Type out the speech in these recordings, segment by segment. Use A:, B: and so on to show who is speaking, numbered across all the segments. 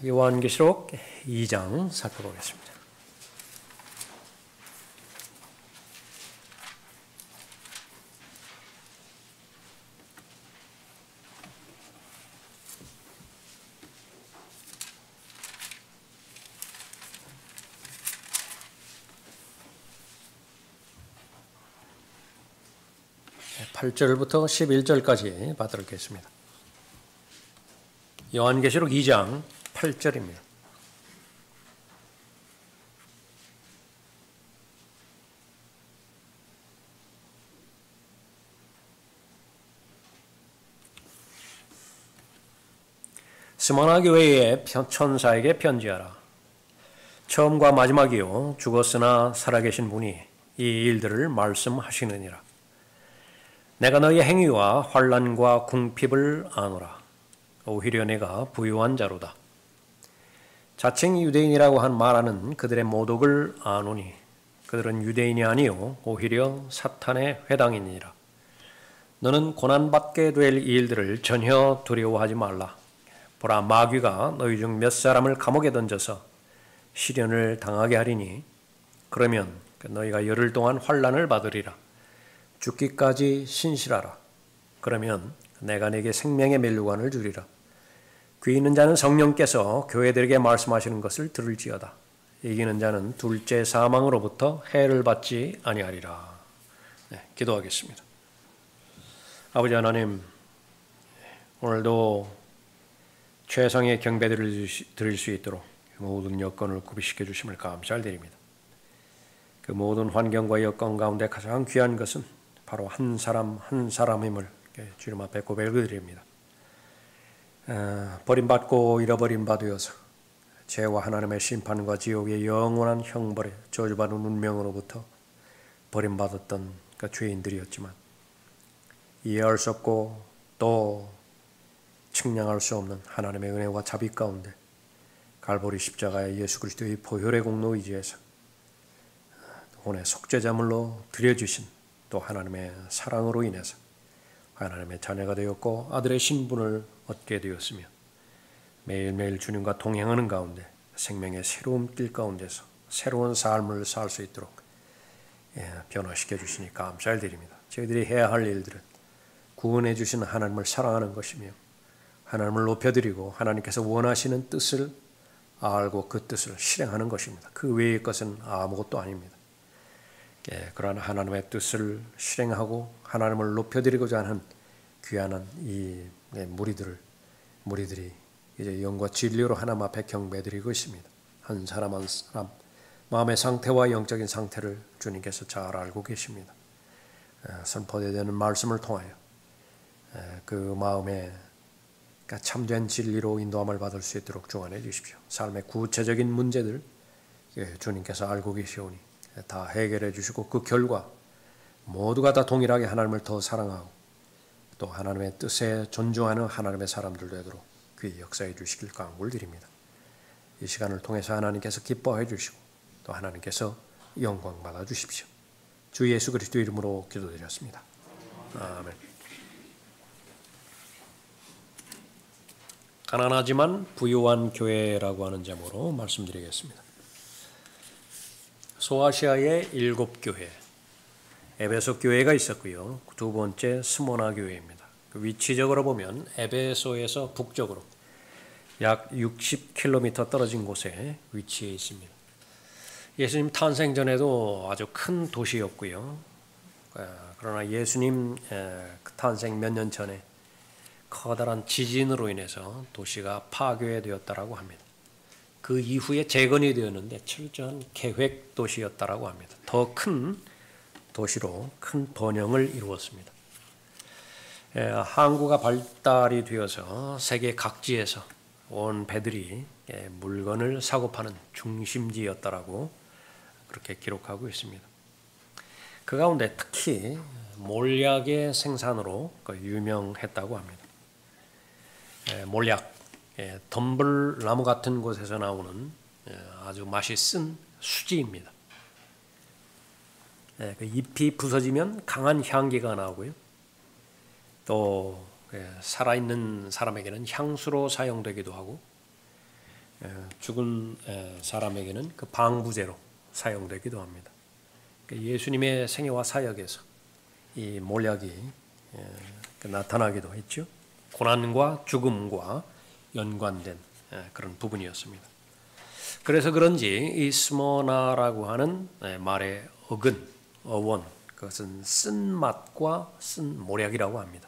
A: 요한계시록 2장 살펴보겠습니다. 네, 8절부터 11절까지 받들겠습니다. 요한계시록 2장 8절입니다. 스모나 교회의 천사에게 편지하라. 처음과 마지막이요 죽었으나 살아계신 분이 이 일들을 말씀하시느니라. 내가 너희 행위와 환난과 궁핍을 아노라. 오히려 내가 부유한 자로다. 자칭 유대인이라고 한 말하는 그들의 모독을 아노니 그들은 유대인이 아니요 오히려 사탄의 회당이니라. 너는 고난받게 될 일들을 전혀 두려워하지 말라. 보라, 마귀가 너희 중 몇 사람을 감옥에 던져서 시련을 당하게 하리니 그러면 너희가 열흘 동안 환난을 받으리라. 죽기까지 신실하라. 그러면 내가 내게 생명의 멸류관을 주리라. 귀 있는 자는 성령께서 교회들에게 말씀하시는 것을 들을지어다. 이기는 자는 둘째 사망으로부터 해를 받지 아니하리라. 네, 기도하겠습니다. 아버지 하나님, 오늘도 최상의 경배들을 드릴 수 있도록 모든 여건을 구비시켜 주심을 감사드립니다. 그 모든 환경과 여건 가운데 가장 귀한 것은 바로 한 사람 한 사람임을 주님 앞에 고백을 드립니다. 버림받고 잃어버린 바 되어서 죄와 하나님의 심판과 지옥의 영원한 형벌에 저주받은 운명으로부터 버림받았던 그 죄인들이었지만 이해할 수 없고 또 측량할 수 없는 하나님의 은혜와 자비 가운데 갈보리 십자가의 예수 그리스도의 보혈의 공로 의지에서 오늘 속죄자물로 드려주신 또 하나님의 사랑으로 인해서 하나님의 자녀가 되었고 아들의 신분을 얻게 되었으며 매일매일 주님과 동행하는 가운데 생명의 새로운 길 가운데서 새로운 삶을 살 수 있도록 변화시켜 주시니 감사드립니다. 저희들이 해야 할 일들은 구원해 주신 하나님을 사랑하는 것이며 하나님을 높여드리고 하나님께서 원하시는 뜻을 알고 그 뜻을 실행하는 것입니다. 그 외의 것은 아무것도 아닙니다. 그러한 하나님의 뜻을 실행하고 하나님을 높여드리고자 하는 귀한 이 무리들이 이제 영과 진리로 하나님 앞에 경배드리고 있습니다. 한 사람 한 사람 마음의 상태와 영적인 상태를 주님께서 잘 알고 계십니다. 선포되는 말씀을 통하여 그 마음에 참된 진리로 인도함을 받을 수 있도록 주관해 주십시오. 삶의 구체적인 문제들 주님께서 알고 계시오니 다 해결해 주시고 그 결과 모두가 다 동일하게 하나님을 더 사랑하고 또 하나님의 뜻에 존중하는 하나님의 사람들 되도록 귀 역사해 주시길 간구를 드립니다. 이 시간을 통해서 하나님께서 기뻐해 주시고 또 하나님께서 영광 받아 주십시오. 주 예수 그리스도 이름으로 기도드렸습니다. 아멘. 가난하지만 부유한 교회라고 하는 제목으로 말씀드리겠습니다. 소아시아의 7교회, 에베소 교회가 있었고요. 두 번째 스모나 교회입니다. 위치적으로 보면 에베소에서 북쪽으로 약 60km 떨어진 곳에 위치해 있습니다. 예수님 탄생 전에도 아주 큰 도시였고요. 그러나 예수님 탄생 몇 년 전에 커다란 지진으로 인해서 도시가 파괴되었다라고 합니다. 그 이후에 재건이 되었는데 철저한 계획 도시였다라고 합니다. 더 큰 도시로 큰 번영을 이루었습니다. 항구가 발달이 되어서 세계 각지에서 온 배들이 물건을 사고 파는 중심지였다라고 그렇게 기록하고 있습니다. 그 가운데 특히 몰약의 생산으로 유명했다고 합니다. 몰약, 덤불나무 같은 곳에서 나오는 아주 맛이 쓴 수지입니다. 그 잎이 부서지면 강한 향기가 나오고요. 또 살아있는 사람에게는 향수로 사용되기도 하고 죽은 사람에게는 그 방부제로 사용되기도 합니다. 예수님의 생애와 사역에서 이 몰약이 나타나기도 했죠. 고난과 죽음과 연관된 그런 부분이었습니다. 그래서 그런지 이 스모나라고 하는 말의 어원, 그것은 쓴맛과 쓴 모략이라고 합니다.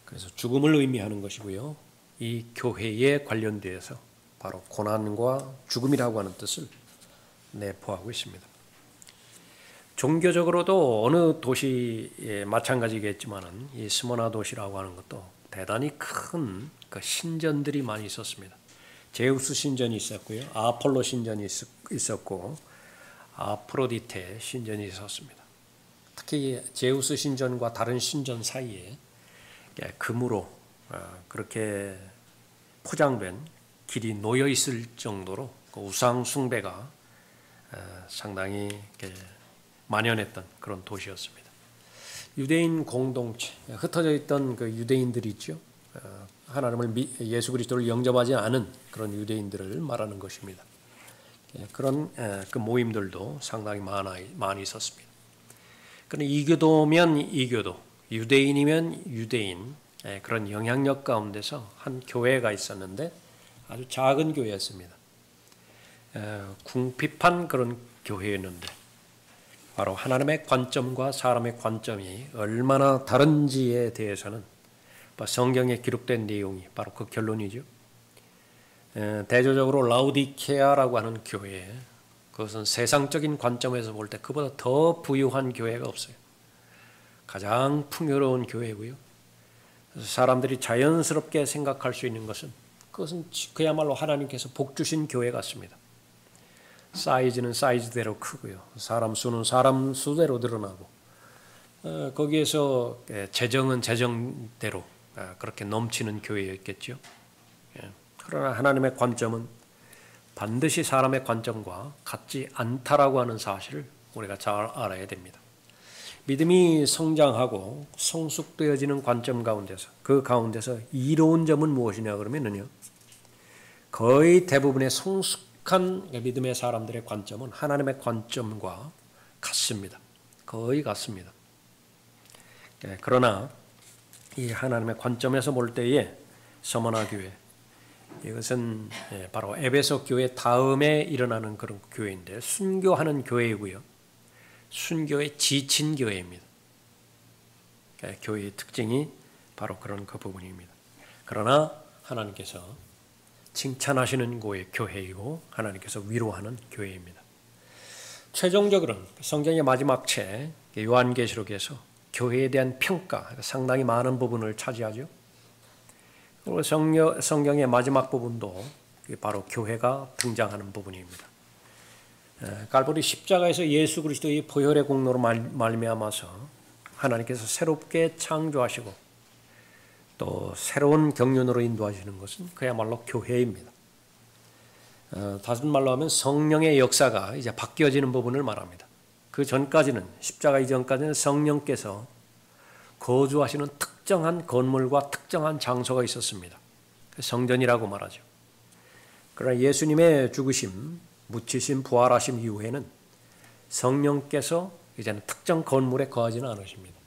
A: 그래서 죽음을 의미하는 것이고요. 이 교회에 관련되어서 바로 고난과 죽음이라고 하는 뜻을 내포하고 있습니다. 종교적으로도 어느 도시에 마찬가지겠지만 이 스모나 도시라고 하는 것도 대단히 큰 그 신전들이 많이 있었습니다. 제우스 신전이 있었고요. 아폴로 신전이 있었고 아프로디테 신전이 있었습니다. 특히 제우스 신전과 다른 신전 사이에 금으로 그렇게 포장된 길이 놓여 있을 정도로 그 우상 숭배가 상당히 만연했던 그런 도시였습니다. 유대인 공동체, 흩어져 있던 그 유대인들이 있죠. 하나님을 예수 그리스도를 영접하지 않은 그런 유대인들을 말하는 것입니다. 그런 그 모임들도 상당히 많이 있었습니다. 그런데 이교도면 이교도, 유대인이면 유대인, 그런 영향력 가운데서 한 교회가 있었는데 아주 작은 교회였습니다. 궁핍한 그런 교회였는데 바로 하나님의 관점과 사람의 관점이 얼마나 다른지에 대해서는 성경에 기록된 내용이 바로 그 결론이죠. 대조적으로 라우디케아라고 하는 교회, 그것은 세상적인 관점에서 볼 때 그보다 더 부유한 교회가 없어요. 가장 풍요로운 교회고요. 그래서 사람들이 자연스럽게 생각할 수 있는 것은 그것은 그야말로 하나님께서 복 주신 교회 같습니다. 사이즈는 사이즈대로 크고요. 사람 수는 사람 수대로 늘어나고 거기에서 재정은 재정대로 그렇게 넘치는 교회였겠죠. 그러나 하나님의 관점은 반드시 사람의 관점과 같지 않다라고 하는 사실을 우리가 잘 알아야 됩니다. 믿음이 성장하고 성숙되어지는 관점 가운데서 그 가운데서 이로운 점은 무엇이냐 그러면요. 거의 대부분의 성숙한 믿음의 사람들의 관점은 하나님의 관점과 같습니다. 거의 같습니다. 그러나 이 하나님의 관점에서 볼 때에 서머나 교회, 이것은 바로 에베소 교회 다음에 일어나는 그런 교회인데 순교하는 교회이고요. 순교에 지친 교회입니다. 교회의 특징이 바로 그런 그 부분입니다. 그러나 하나님께서 칭찬하시는 교회이고 하나님께서 위로하는 교회입니다. 최종적으로는 성경의 마지막 책 요한계시록에서 교회에 대한 평가 상당히 많은 부분을 차지하죠. 그리고 성경의 마지막 부분도 바로 교회가 등장하는 부분입니다. 갈보리 십자가에서 예수 그리스도의 보혈의 공로로 말미암아서 하나님께서 새롭게 창조하시고 또 새로운 경륜으로 인도하시는 것은 그야말로 교회입니다. 다른 말로 하면 성령의 역사가 이제 바뀌어지는 부분을 말합니다. 그 전까지는 십자가 이전까지는 성령께서 거주하시는 특정한 건물과 특정한 장소가 있었습니다. 성전이라고 말하죠. 그러나 예수님의 죽으심, 묻히심, 부활하심 이후에는 성령께서 이제는 특정 건물에 거하지는 않으십니다.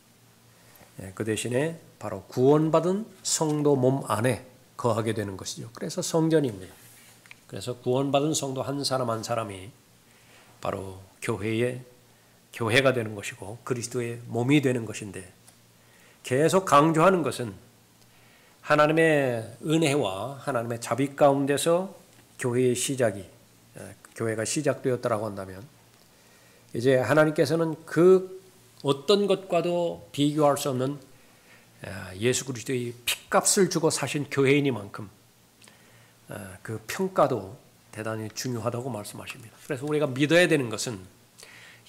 A: 그 대신에 바로 구원받은 성도 몸 안에 거하게 되는 것이죠. 그래서 성전입니다. 그래서 구원받은 성도 한 사람 한 사람이 바로 교회가 되는 것이고 그리스도의 몸이 되는 것인데 계속 강조하는 것은 하나님의 은혜와 하나님의 자비 가운데서 교회가 시작되었다라고 한다면 이제 하나님께서는 그 어떤 것과도 비교할 수 없는 예수 그리스도의 핏값을 주고 사신 교회이니만큼 그 평가도 대단히 중요하다고 말씀하십니다. 그래서 우리가 믿어야 되는 것은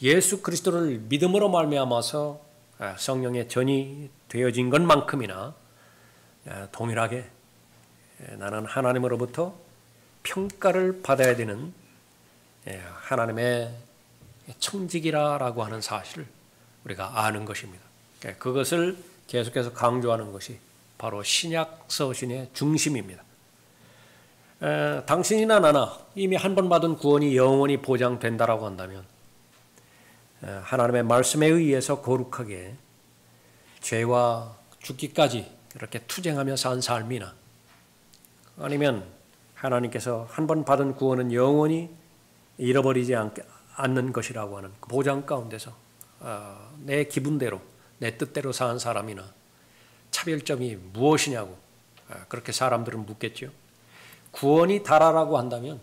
A: 예수 그리스도를 믿음으로 말미암아서 성령의 전이 되어진 것만큼이나 동일하게 나는 하나님으로부터 평가를 받아야 되는 하나님의 청직이라고 하는 사실을 우리가 아는 것입니다. 그것을 계속해서 강조하는 것이 바로 신약 서신의 중심입니다. 당신이나 나나 이미 한 번 받은 구원이 영원히 보장된다라고 한다면 하나님의 말씀에 의해서 거룩하게 죄와 죽기까지 이렇게 투쟁하며 산 삶이나 아니면 하나님께서 한 번 받은 구원은 영원히 잃어버리지 않는 것이라고 하는 그 보장 가운데서 내 기분대로 내 뜻대로 사는 사람이나 차별점이 무엇이냐고 그렇게 사람들은 묻겠죠. 구원이 다라라고 한다면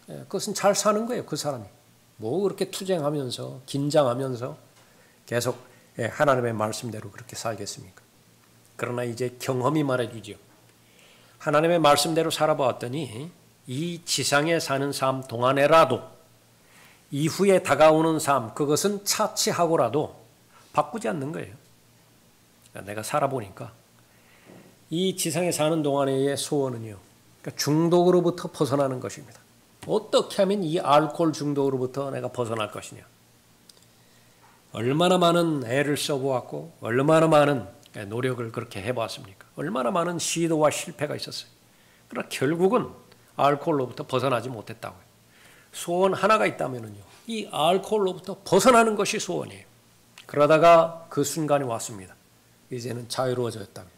A: 그것은 잘 사는 거예요. 그 사람이 뭐 그렇게 투쟁하면서 긴장하면서 계속 하나님의 말씀대로 그렇게 살겠습니까? 그러나 이제 경험이 말해주죠. 하나님의 말씀대로 살아보았더니 이 지상에 사는 삶 동안에라도 이후에 다가오는 삶 그것은 차치하고라도 바꾸지 않는 거예요. 내가 살아보니까 이 지상에 사는 동안의 소원은요. 그러니까 중독으로부터 벗어나는 것입니다. 어떻게 하면 이 알코올 중독으로부터 내가 벗어날 것이냐. 얼마나 많은 애를 써보았고 얼마나 많은 노력을 그렇게 해봤습니까? 얼마나 많은 시도와 실패가 있었어요. 그러나 결국은 알코올로부터 벗어나지 못했다고요. 소원 하나가 있다면요. 이 알코올로부터 벗어나는 것이 소원이에요. 그러다가 그 순간이 왔습니다. 이제는 자유로워졌다고요.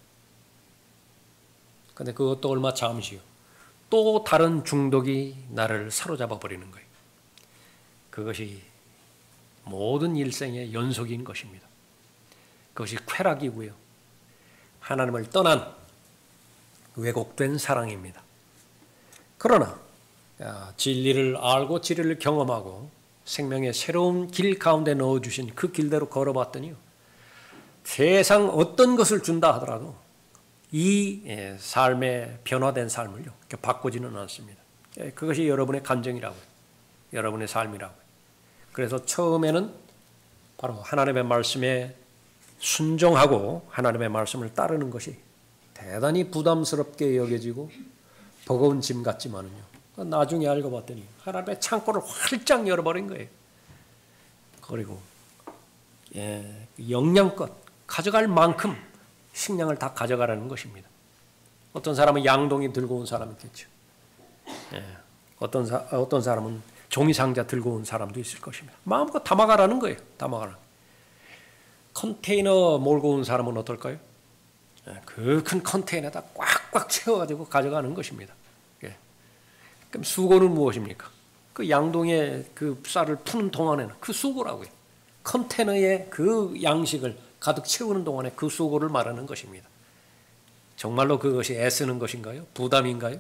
A: 근데 그것도 얼마 잠시요. 또 다른 중독이 나를 사로잡아 버리는 거예요. 그것이 모든 일생의 연속인 것입니다. 그것이 쾌락이고요. 하나님을 떠난 왜곡된 사랑입니다. 그러나 진리를 알고 진리를 경험하고 생명의 새로운 길 가운데 넣어주신 그 길대로 걸어봤더니요. 세상 어떤 것을 준다 하더라도 이 삶의 변화된 삶을요. 바꾸지는 않습니다. 그것이 여러분의 감정이라고요. 여러분의 삶이라고요. 그래서 처음에는 바로 하나님의 말씀에 순종하고 하나님의 말씀을 따르는 것이 대단히 부담스럽게 여겨지고 버거운 짐 같지만은요. 나중에 알고 봤더니 하나님의 창고를 활짝 열어버린 거예요. 그리고 영양껏 가져갈 만큼 식량을 다 가져가라는 것입니다. 어떤 사람은 양동이 들고 온 사람이 있겠죠. 어떤 사람은 종이상자 들고 온 사람도 있을 것입니다. 마음껏 담아가라는 거예요. 담아가라. 컨테이너 몰고 온 사람은 어떨까요? 그 큰 컨테이너에다 꽉꽉 채워가지고 가져가는 것입니다. 그럼 수고는 무엇입니까? 그 양동이에 그 쌀을 푸는 동안에는 그 수고라고요. 컨테이너에 그 양식을 가득 채우는 동안에 그 수고를 말하는 것입니다. 정말로 그것이 애쓰는 것인가요? 부담인가요?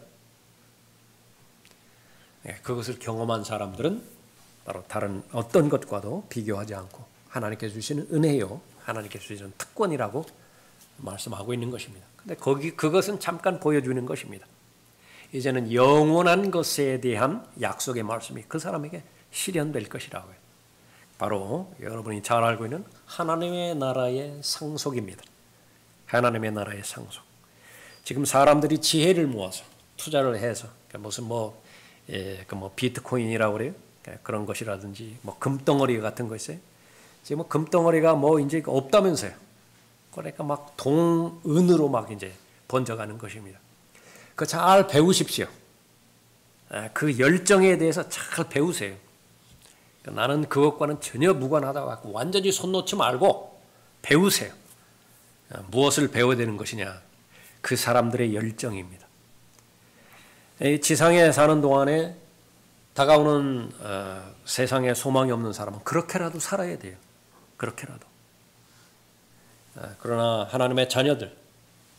A: 그것을 경험한 사람들은 바로 다른 어떤 것과도 비교하지 않고 하나님께서 주시는 은혜요, 하나님께서 주시는 특권이라고 말씀하고 있는 것입니다. 근데 그것은 잠깐 보여주는 것입니다. 이제는 영원한 것에 대한 약속의 말씀이 그 사람에게 실현될 것이라고요. 바로 여러분이 잘 알고 있는 하나님의 나라의 상속입니다. 하나님의 나라의 상속. 지금 사람들이 지혜를 모아서 투자를 해서 무슨 비트코인이라고 그래요. 그런 것이라든지 금덩어리 같은 거 있어요. 지금 금덩어리가 이제 없다면서요. 그러니까 막 동은으로 막 이제 번져가는 것입니다. 그 잘 배우십시오. 그 열정에 대해서 잘 배우세요. 나는 그것과는 전혀 무관하다고 완전히 손 놓지 말고 배우세요. 무엇을 배워야 되는 것이냐? 그 사람들의 열정입니다. 지상에 사는 동안에 다가오는 세상에 소망이 없는 사람은 그렇게라도 살아야 돼요. 그렇게라도. 그러나 하나님의 자녀들,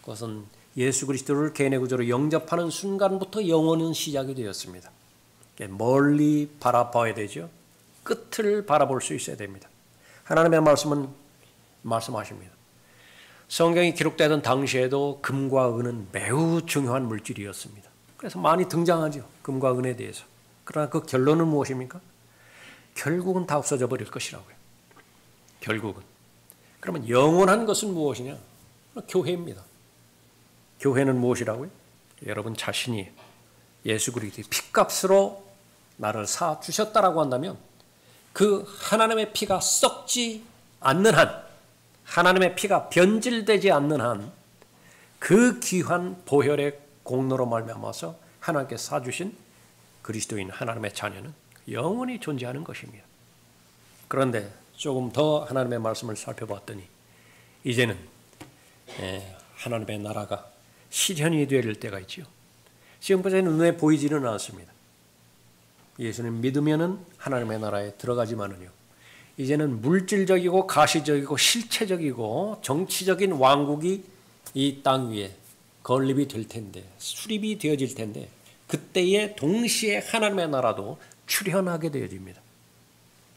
A: 그것은 예수 그리스도를 개인의 구주로 영접하는 순간부터 영원은 시작이 되었습니다. 멀리 바라봐야 되죠. 끝을 바라볼 수 있어야 됩니다. 하나님의 말씀은 말씀하십니다. 성경이 기록되던 당시에도 금과 은은 매우 중요한 물질이었습니다. 그래서 많이 등장하죠. 금과 은에 대해서. 그러나 그 결론은 무엇입니까? 결국은 다 없어져 버릴 것이라고요. 결국은. 그러면 영원한 것은 무엇이냐? 교회입니다. 교회는 무엇이라고요? 여러분 자신이 예수 그리스도의 피값으로 나를 사 주셨다라고 한다면 그 하나님의 피가 썩지 않는 한, 하나님의 피가 변질되지 않는 한 그 귀한 보혈의 공로로 말미암아서 하나님께서 사주신 그리스도인 하나님의 자녀는 영원히 존재하는 것입니다. 그런데 조금 더 하나님의 말씀을 살펴봤더니 이제는 하나님의 나라가 실현이 될 때가 있지요. 지금까지는 눈에 보이지는 않습니다. 예수님 믿으면은 하나님의 나라에 들어가지만은요. 이제는 물질적이고 가시적이고 실체적이고 정치적인 왕국이 이 땅 위에 건립이 될 텐데, 수립이 되어질 텐데, 그때에 동시에 하나님의 나라도 출현하게 되어집니다.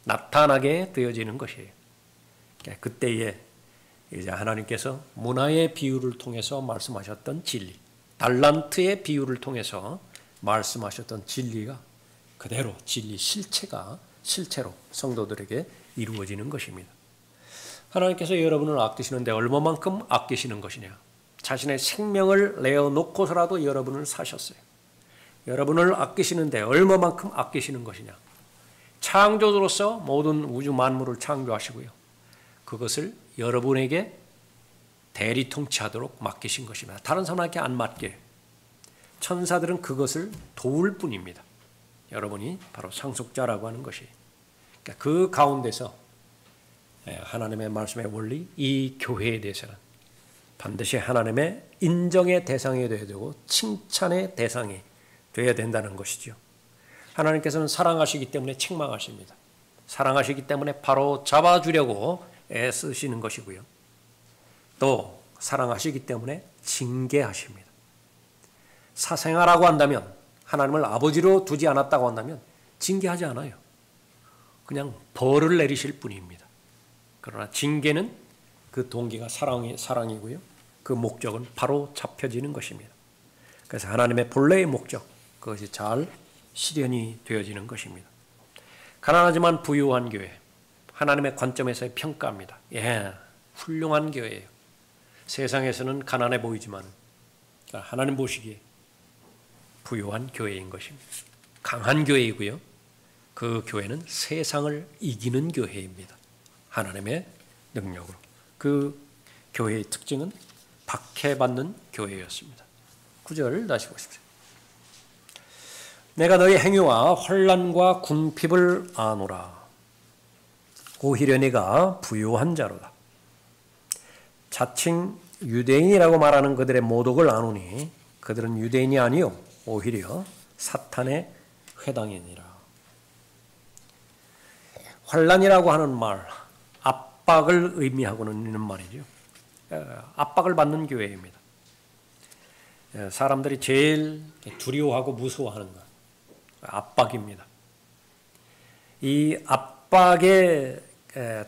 A: 나타나게 되어지는 것이에요. 그때에 이제 하나님께서 문화의 비유를 통해서 말씀하셨던 진리, 달란트의 비유를 통해서 말씀하셨던 진리가 그대로 진리 실체가 실체로 성도들에게 이루어지는 것입니다. 하나님께서 여러분을 아끼시는데 얼마만큼 아끼시는 것이냐? 자신의 생명을 내어놓고서라도 여러분을 사셨어요. 여러분을 아끼시는데 얼마만큼 아끼시는 것이냐? 창조주로서 모든 우주 만물을 창조하시고요. 그것을 여러분에게 대리 통치하도록 맡기신 것입니다. 다른 사람에게 안 맡겨요. 천사들은 그것을 도울 뿐입니다. 여러분이 바로 상속자라고 하는 것이에요. 그러니까 그 가운데서 하나님의 말씀의 원리, 이 교회에 대해서는 반드시 하나님의 인정의 대상이 되어야 되고 칭찬의 대상이 되어야 된다는 것이죠. 하나님께서는 사랑하시기 때문에 책망하십니다. 사랑하시기 때문에 바로 잡아주려고 애쓰시는 것이고요. 또 사랑하시기 때문에 징계하십니다. 사생아라고 한다면, 하나님을 아버지로 두지 않았다고 한다면 징계하지 않아요. 그냥 벌을 내리실 뿐입니다. 그러나 징계는 그 동기가 사랑이고요. 그 목적은 바로 잡혀지는 것입니다. 그래서 하나님의 본래의 목적, 그것이 잘 실현이 되어지는 것입니다. 가난하지만 부유한 교회, 하나님의 관점에서의 평가입니다. 훌륭한 교회예요. 세상에서는 가난해 보이지만 하나님 보시기에 부유한 교회인 것입니다. 강한 교회이고요. 그 교회는 세상을 이기는 교회입니다. 하나님의 능력으로. 그 교회의 특징은 박해받는 교회였습니다. 9절 다시 보십시오. 내가 너희 행위와 환난과 궁핍을 아노라. 오히려 네가 부유한 자로다. 자칭 유대인이라고 말하는 그들의 모독을 아노니 그들은 유대인이 아니요 오히려 사탄의 회당이니라. 환난이라고 하는 말, 압박을 의미하고는 있는 말이죠. 압박을 받는 교회입니다. 사람들이 제일 두려워하고 무서워하는 것, 압박입니다. 이 압박의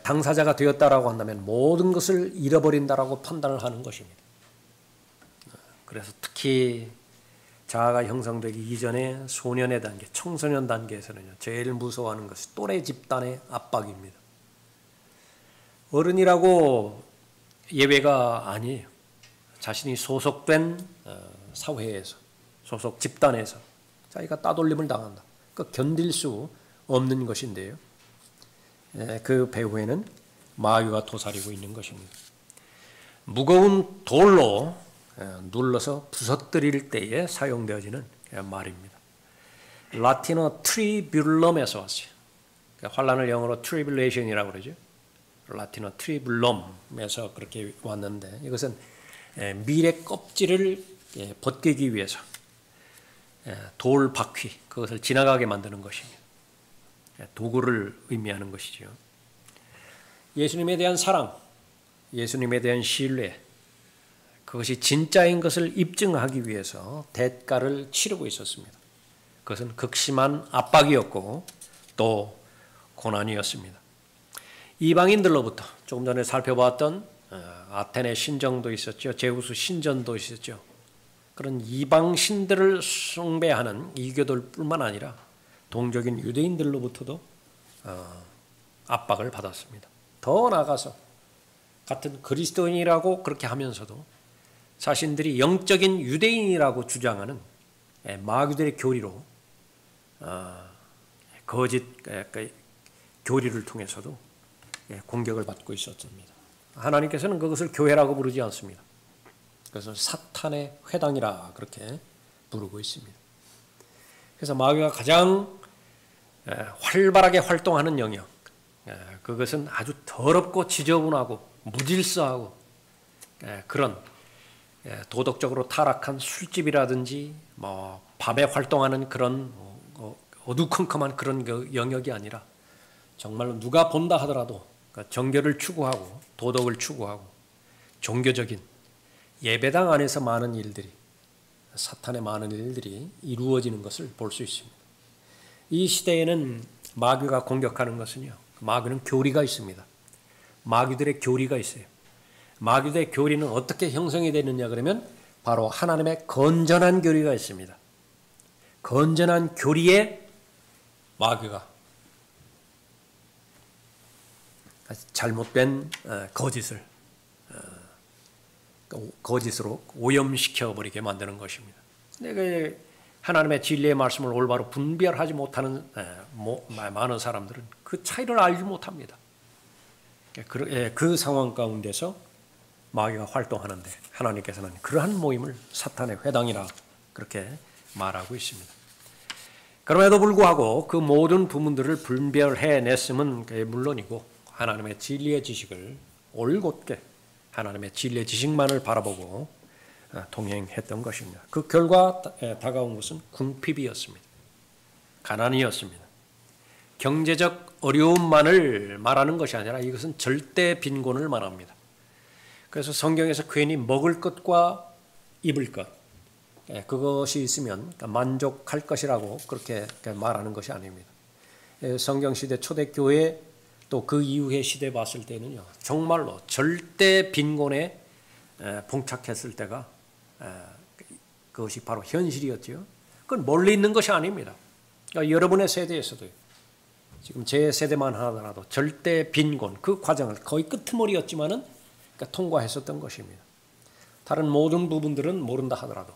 A: 당사자가 되었다라고 한다면 모든 것을 잃어버린다라고 판단을 하는 것입니다. 그래서 특히 자아가 형성되기 이전에 소년의 단계, 청소년 단계에서는요, 제일 무서워하는 것이 또래 집단의 압박입니다. 어른이라고 예외가 아니에요. 자신이 소속된 사회에서, 소속 집단에서 자기가 따돌림을 당한다. 그 견딜 수 없는 것인데요. 그 배후에는 마귀가 도사리고 있는 것입니다. 무거운 돌로 눌러서 부서뜨릴 때에 사용되어지는 말입니다. 라틴어 트리뷸럼에서 왔어요. 환란을 영어로 트리뷸레이션이라고 그러죠. 라틴어 트리뷸럼에서 그렇게 왔는데 이것은 밀의 껍질을 벗기기 위해서 돌 바퀴, 그것을 지나가게 만드는 것입니다. 도구를 의미하는 것이죠. 예수님에 대한 사랑, 예수님에 대한 신뢰, 그것이 진짜인 것을 입증하기 위해서 대가를 치르고 있었습니다. 그것은 극심한 압박이었고 또 고난이었습니다. 이방인들로부터 조금 전에 살펴봤던 아테네 신정도 있었죠. 제우스 신전도 있었죠. 그런 이방 신들을 숭배하는 이교도뿐만 아니라 동적인 유대인들로부터도 압박을 받았습니다. 더 나아가서 같은 그리스도인이라고 그렇게 하면서도 자신들이 영적인 유대인이라고 주장하는 마귀들의 교리로 거짓 교리를 통해서도 공격을 받고 있었습니다. 하나님께서는 그것을 교회라고 부르지 않습니다. 그래서 사탄의 회당이라 그렇게 부르고 있습니다. 그래서 마귀가 가장 활발하게 활동하는 영역, 그것은 아주 더럽고 지저분하고 무질서하고 그런 도덕적으로 타락한 술집이라든지 뭐 밤에 활동하는 그런 어두컴컴한 그런 영역이 아니라 정말로 누가 본다 하더라도 정결을 추구하고 도덕을 추구하고 종교적인 예배당 안에서 많은 일들이, 사탄의 많은 일들이 이루어지는 것을 볼 수 있습니다. 이 시대에는 마귀가 공격하는 것은요, 마귀는 교리가 있습니다. 마귀들의 교리가 있어요. 마귀들의 교리는 어떻게 형성이 되느냐 그러면 바로 하나님의 건전한 교리가 있습니다. 건전한 교리에 마귀가 잘못된 거짓으로 오염시켜버리게 만드는 것입니다. 내가 하나님의 진리의 말씀을 올바로 분별하지 못하는 많은 사람들은 그 차이를 알지 못합니다. 그 상황 가운데서 마귀가 활동하는데 하나님께서는 그러한 모임을 사탄의 회당이라 그렇게 말하고 있습니다. 그럼에도 불구하고 그 모든 부분들을 분별해냈음은 물론이고 하나님의 진리의 지식을 올곧게 하나님의 진리의 지식만을 바라보고 동행했던 것입니다. 그 결과 다가온 것은 궁핍이었습니다. 가난이었습니다. 경제적 어려움만을 말하는 것이 아니라 이것은 절대 빈곤을 말합니다. 그래서 성경에서 괜히 먹을 것과 입을 것, 그것이 있으면 만족할 것이라고 그렇게 말하는 것이 아닙니다. 성경시대 초대교회 또 그 이후의 시대 봤을 때는요, 정말로 절대 빈곤에 봉착했을 때가 그것이 바로 현실이었죠. 그건 멀리 있는 것이 아닙니다. 그러니까 여러분의 세대에서도 지금 제 세대만 하더라도 절대 빈곤 그 과정을 거의 끄트머리였지만은 통과했었던 것입니다. 다른 모든 부분들은 모른다 하더라도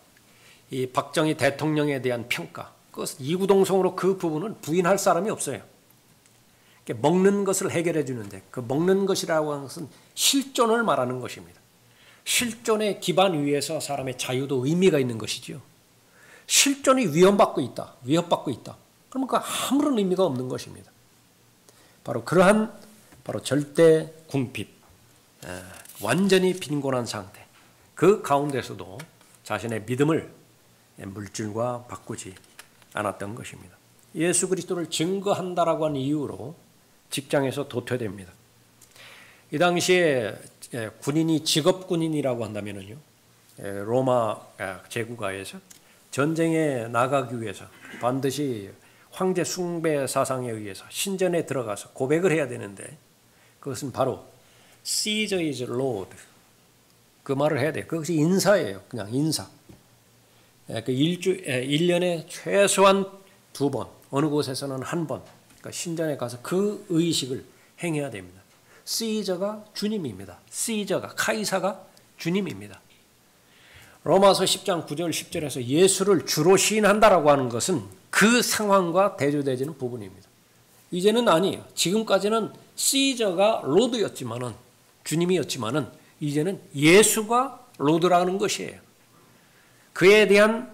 A: 이 박정희 대통령에 대한 평가, 그것은 이구동성으로 그 부분은 부인할 사람이 없어요. 먹는 것을 해결해 주는데 그 먹는 것이라고 하는 것은 실존을 말하는 것입니다. 실존의 기반 위에서 사람의 자유도 의미가 있는 것이지요. 실존이 위협받고 있다. 그러면 그 아무런 의미가 없는 것입니다. 바로 그러한 절대 궁핍, 완전히 빈곤한 상태, 그 가운데서도 자신의 믿음을 물질과 바꾸지 않았던 것입니다. 예수 그리스도를 증거한다라고 하는 이유로 직장에서 도태됩니다. 이 당시에 군인이 직업군인이라고 한다면요, 로마 제국하에서 전쟁에 나가기 위해서 반드시 황제 숭배 사상에 의해서 신전에 들어가서 고백을 해야 되는데 그것은 바로 Caesar is Lord, 그 말을 해야 돼요. 그것이 인사예요. 그냥 인사. 그 1년에 최소한 2번, 어느 곳에서는 1번, 그러니까 신전에 가서 그 의식을 행해야 됩니다. 시저가 주님입니다. 시저가, 카이사가 주님입니다. 로마서 10장 9절 10절에서 예수를 주로 시인한다라고 하는 것은 그 상황과 대조되지는 부분입니다. 이제는 아니에요. 지금까지는 시저가 로드였지만은, 주님이었지만은 이제는 예수가 로드라는 것이에요. 그에 대한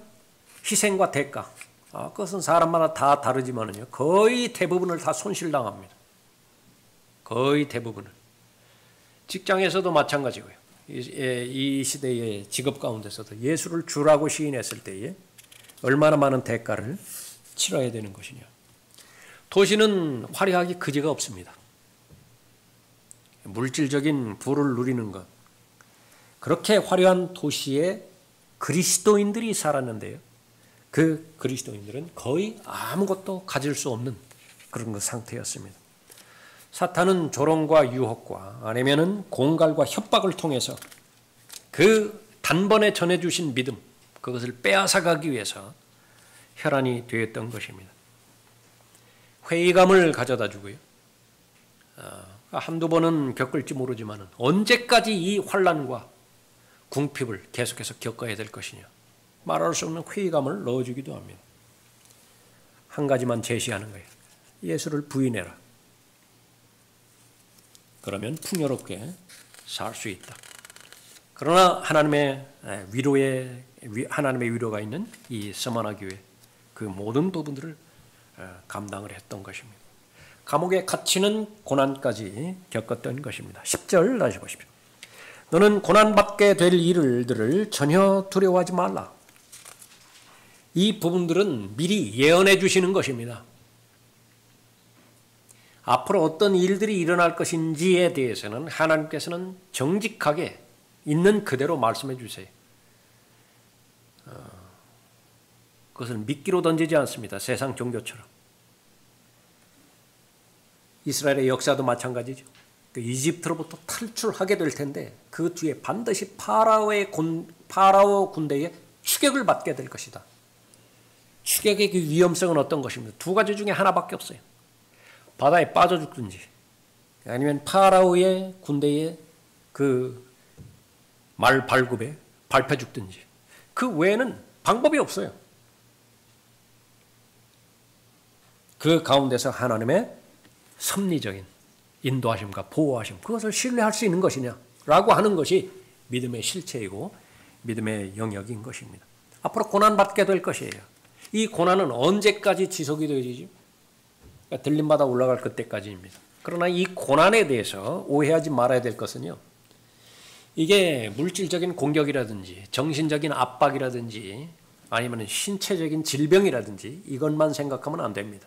A: 희생과 대가, 그것은 사람마다 다 다르지만은요, 거의 대부분을 다 손실당합니다. 거의 대부분을. 직장에서도 마찬가지고요. 이 시대의 직업 가운데서도 예수를 주라고 시인했을 때에 얼마나 많은 대가를 치러야 되는 것이냐. 도시는 화려하기 그지가 없습니다. 물질적인 부를 누리는 것, 그렇게 화려한 도시에 그리스도인들이 살았는데요, 그 그리스도인들은 거의 아무것도 가질 수 없는 그런 상태였습니다. 사탄은 조롱과 유혹과 아니면은 공갈과 협박을 통해서 그 단번에 전해주신 믿음, 그것을 빼앗아가기 위해서 혈안이 되었던 것입니다. 회의감을 가져다 주고요. 한두 번은 겪을지 모르지만 언제까지 이 환난과 궁핍을 계속해서 겪어야 될 것이냐, 말할 수 없는 회의감을 넣어주기도 합니다. 한 가지만 제시하는 거예요. 예수를 부인해라. 그러면 풍요롭게 살 수 있다. 그러나 하나님의 위로가 있는 이 서마나 교회, 그 모든 부분들을 감당을 했던 것입니다. 감옥에 갇히는 고난까지 겪었던 것입니다. 10절 다시 보십시오. 너는 고난받게 될 일들을 전혀 두려워하지 말라. 이 부분들은 미리 예언해 주시는 것입니다. 앞으로 어떤 일들이 일어날 것인지에 대해서는 하나님께서는 정직하게 있는 그대로 말씀해 주세요. 그것을 미끼로 던지지 않습니다. 세상 종교처럼. 이스라엘의 역사도 마찬가지죠. 이집트로부터 탈출하게 될 텐데 그 뒤에 반드시 파라오 군대의 추격을 받게 될 것이다. 추격의 그 위험성은 어떤 것입니까? 두 가지 중에 하나밖에 없어요. 바다에 빠져 죽든지 아니면 파라오의 군대의 그 말 발굽에 밟혀 죽든지 그 외에는 방법이 없어요. 그 가운데서 하나님의 섭리적인 인도하심과 보호하심 그것을 신뢰할 수 있는 것이냐라고 하는 것이 믿음의 실체이고 믿음의 영역인 것입니다. 앞으로 고난받게 될 것이에요. 이 고난은 언제까지 지속이 되어지죠? 그러니까 들림마다 올라갈 그때까지입니다. 그러나 이 고난에 대해서 오해하지 말아야 될 것은요. 이게 물질적인 공격이라든지 정신적인 압박이라든지 아니면 신체적인 질병이라든지 이것만 생각하면 안 됩니다.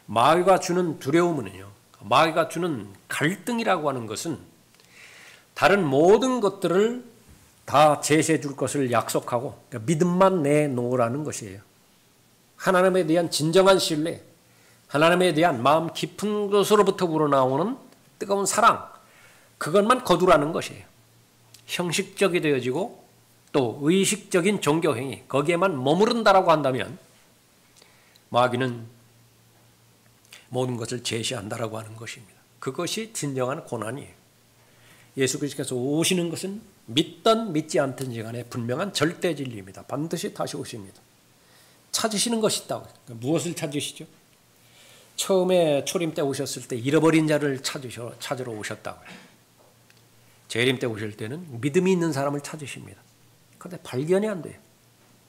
A: 마귀가 주는 두려움은요. 마귀가 주는 갈등이라고 하는 것은 다른 모든 것들을 다 제시해 줄 것을 약속하고 그러니까 믿음만 내놓으라는 것이에요. 하나님에 대한 진정한 신뢰, 하나님에 대한 마음 깊은 것으로부터 우러나오는 뜨거운 사랑, 그것만 거두라는 것이에요. 형식적이 되어지고 또 의식적인 종교행위, 거기에만 머무른다라고 한다면 마귀는 모든 것을 제시한다라고 하는 것입니다. 그것이 진정한 고난이에요. 예수 그리스도께서 오시는 것은 믿든 믿지 않든지 간에 분명한 절대 진리입니다. 반드시 다시 오십니다. 찾으시는 것이 있다고. 무엇을 찾으시죠? 처음에 초림 때 오셨을 때 잃어버린 자를 찾으러 오셨다고요. 재림 때 오실 때는 믿음이 있는 사람을 찾으십니다. 그런데 발견이 안 돼요.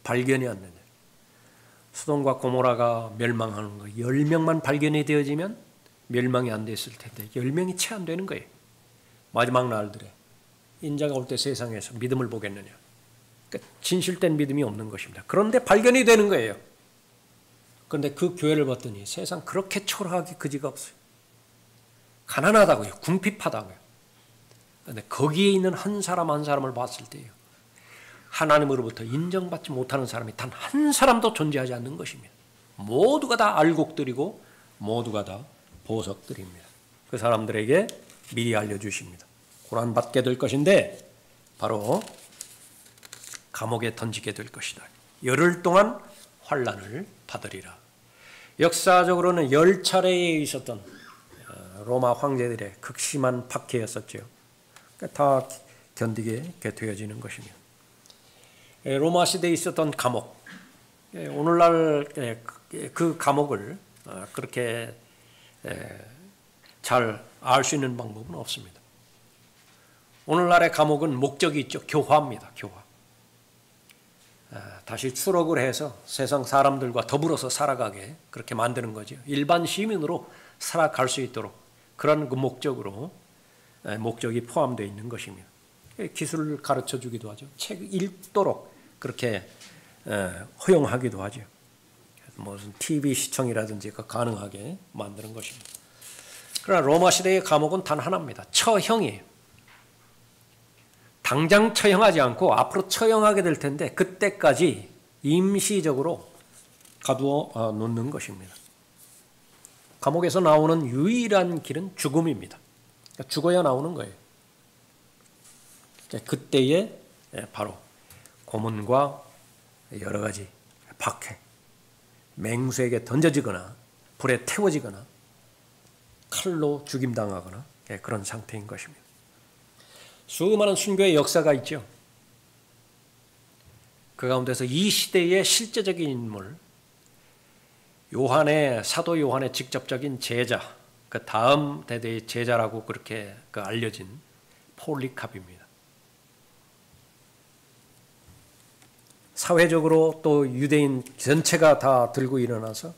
A: 발견이 안 돼요. 소돔과 고모라가 멸망하는 거 10명만 발견이 되어지면 멸망이 안 됐을 텐데 10명이 채 안 되는 거예요. 마지막 날들에 인자가 올 때 세상에서 믿음을 보겠느냐. 그러니까 진실된 믿음이 없는 것입니다. 그런데 발견이 되는 거예요. 그런데 그 교회를 봤더니 세상 그렇게 초라하게 그지가 없어요. 가난하다고요. 궁핍하다고요. 그런데 거기에 있는 한 사람 한 사람을 봤을 때요. 하나님으로부터 인정받지 못하는 사람이 단 한 사람도 존재하지 않는 것입니다. 모두가 다 알곡들이고 모두가 다 보석들입니다. 그 사람들에게 미리 알려주십니다. 고난받게 될 것인데 바로 감옥에 던지게 될 것이다. 열흘 동안 환난을 받으리라. 역사적으로는 10차례에 있었던 로마 황제들의 극심한 박해였었죠. 다 견디게 되어지는 것입니다. 로마 시대에 있었던 감옥, 오늘날 그 감옥을 그렇게 잘 알 수 있는 방법은 없습니다. 오늘날의 감옥은 목적이 있죠. 교화입니다. 교화. 다시 추록을 해서 세상 사람들과 더불어서 살아가게 그렇게 만드는 거죠. 일반 시민으로 살아갈 수 있도록 그런 그 목적이 포함되어 있는 것입니다. 기술을 가르쳐 주기도 하죠. 책 읽도록 그렇게 허용하기도 하죠. 무슨 TV 시청이라든지 가능하게 만드는 것입니다. 그러나 로마 시대의 감옥은 단 하나입니다. 처형이에요. 당장 처형하지 않고 앞으로 처형하게 될 텐데 그때까지 임시적으로 가두어 놓는 것입니다. 감옥에서 나오는 유일한 길은 죽음입니다. 그러니까 죽어야 나오는 거예요. 그때에 바로 고문과 여러 가지 박해, 맹수에게 던져지거나 불에 태워지거나 칼로 죽임당하거나 그런 상태인 것입니다. 수많은 순교의 역사가 있죠. 그 가운데서 이 시대의 실제적인 인물, 사도 요한의 직접적인 제자, 그 다음 대대의 제자라고 그렇게 알려진 폴리캅입니다. 사회적으로 또 유대인 전체가 다 들고 일어나서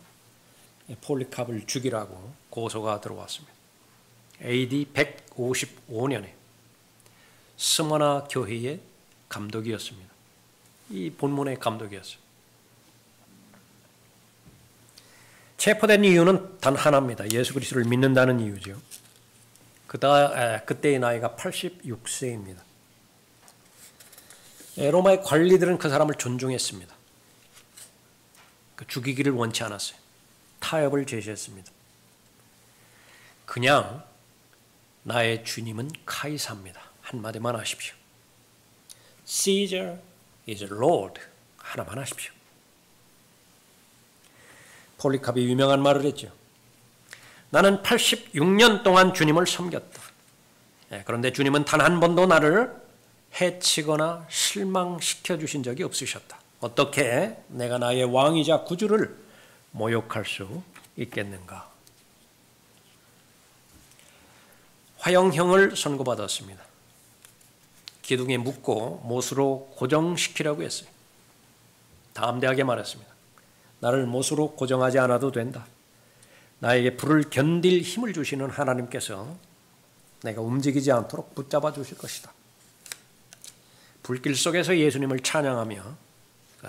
A: 폴리캅을 죽이라고 고소가 들어왔습니다. AD 155년에 스머나 교회의 감독이었습니다. 이 본문의 감독이었어요. 체포된 이유는 단 하나입니다. 예수 그리스도를 믿는다는 이유죠. 그때의 나이가 86세입니다. 로마의 관리들은 그 사람을 존중했습니다. 죽이기를 원치 않았어요. 타협을 제시했습니다. 그냥 나의 주님은 카이사입니다. 한마디만 하십시오. Caesar is Lord. 하나만 하십시오. 폴리캅이 유명한 말을 했죠. 나는 86년 동안 주님을 섬겼다. 그런데 주님은 단 한 번도 나를 해치거나 실망시켜 주신 적이 없으셨다. 어떻게 내가 나의 왕이자 구주를 모욕할 수 있겠는가? 화형형을 선고받았습니다. 기둥에 묶고 못으로 고정시키라고 했어요. 담대하게 말했습니다. 나를 못으로 고정하지 않아도 된다. 나에게 불을 견딜 힘을 주시는 하나님께서 내가 움직이지 않도록 붙잡아 주실 것이다. 불길 속에서 예수님을 찬양하며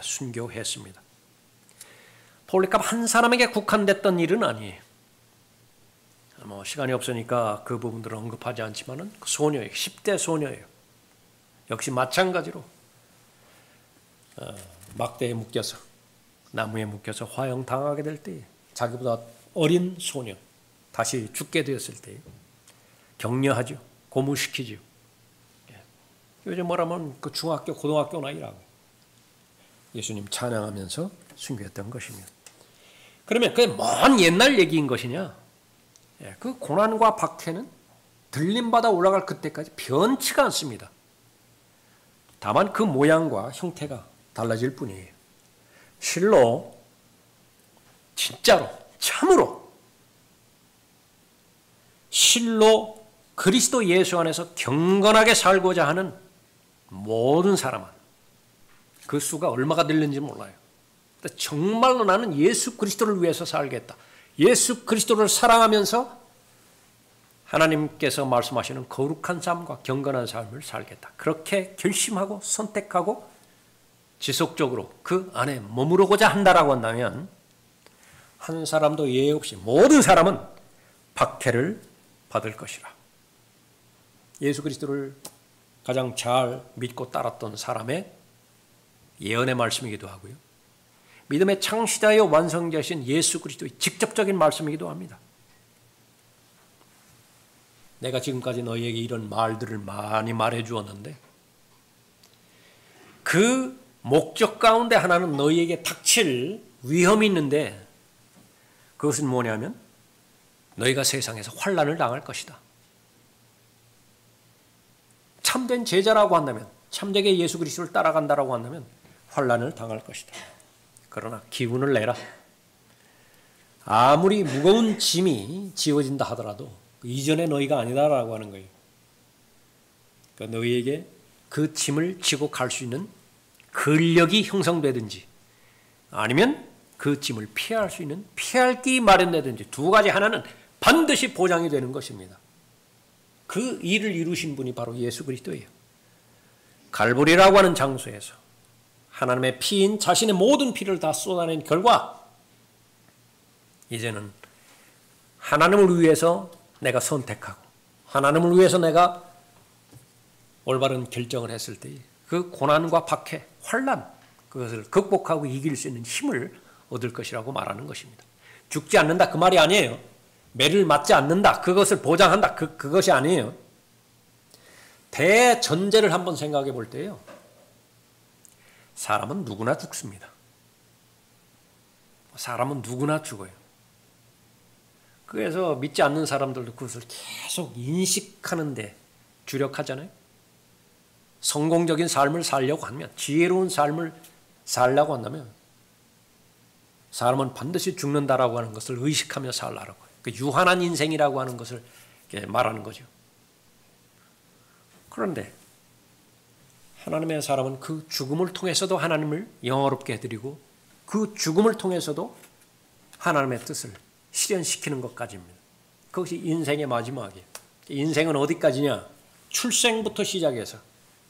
A: 순교했습니다. 폴리캅 한 사람에게 국한됐던 일은 아니에요. 시간이 없으니까 그 부분들을 언급하지 않지만은 소녀예요. 10대 소녀예요. 역시 마찬가지로 막대에 묶여서 나무에 묶여서 화형당하게 될 때 자기보다 어린 소녀 다시 죽게 되었을 때 격려하죠. 고무시키죠. 요즘 뭐라면 그 중학교 고등학교 나이라고 예수님 찬양하면서 순교했던 것입니다. 그러면 그게 먼 옛날 얘기인 것이냐? 그 고난과 박해는 들림받아 올라갈 그때까지 변치가 않습니다. 다만 그 모양과 형태가 달라질 뿐이에요. 실로 진짜로 참으로 실로 그리스도 예수 안에서 경건하게 살고자 하는 모든 사람은 그 수가 얼마가 늘는지 몰라요. 정말로 나는 예수 그리스도를 위해서 살겠다. 예수 그리스도를 사랑하면서 하나님께서 말씀하시는 거룩한 삶과 경건한 삶을 살겠다. 그렇게 결심하고 선택하고 지속적으로 그 안에 머무르고자 한다라고 한다면 한 사람도 예외 없이 모든 사람은 박해를 받을 것이라. 예수 그리스도를 가장 잘 믿고 따랐던 사람의 예언의 말씀이기도 하고요. 믿음의 창시자여 완성자신 예수 그리스도의 직접적인 말씀이기도 합니다. 내가 지금까지 너희에게 이런 말들을 많이 말해 주었는데 그 목적 가운데 하나는 너희에게 닥칠 위험이 있는데 그것은 뭐냐면 너희가 세상에서 환난을 당할 것이다. 참된 제자라고 한다면 참되게 예수 그리스도를 따라간다라고 한다면 환난을 당할 것이다. 그러나 기운을 내라. 아무리 무거운 짐이 지워진다 하더라도 그 이전의 너희가 아니다라고 하는 거예요. 그러니까 너희에게 그 짐을 지고 갈 수 있는 근력이 형성되든지 아니면 그 짐을 피할 수 있는 피할 길이 마련되든지 두 가지 하나는 반드시 보장이 되는 것입니다. 그 일을 이루신 분이 바로 예수 그리스도예요. 갈보리라고 하는 장소에서 하나님의 피인 자신의 모든 피를 다 쏟아낸 결과 이제는 하나님을 위해서 내가 선택하고 하나님을 위해서 내가 올바른 결정을 했을 때 그 고난과 박해, 환난 그것을 극복하고 이길 수 있는 힘을 얻을 것이라고 말하는 것입니다. 죽지 않는다 그 말이 아니에요. 매를 맞지 않는다 그것을 보장한다 그것이 아니에요. 대전제를 한번 생각해 볼 때요. 사람은 누구나 죽습니다. 사람은 누구나 죽어요. 그래서 믿지 않는 사람들도 그것을 계속 인식하는데 주력하잖아요. 성공적인 삶을 살려고 하면 지혜로운 삶을 살려고 한다면 사람은 반드시 죽는다라고 하는 것을 의식하며 살라고 그 유한한 인생이라고 하는 것을 말하는 거죠. 그런데 하나님의 사람은 그 죽음을 통해서도 하나님을 영화롭게 해드리고 그 죽음을 통해서도 하나님의 뜻을 실현시키는 것까지입니다. 그것이 인생의 마지막이에요. 인생은 어디까지냐? 출생부터 시작해서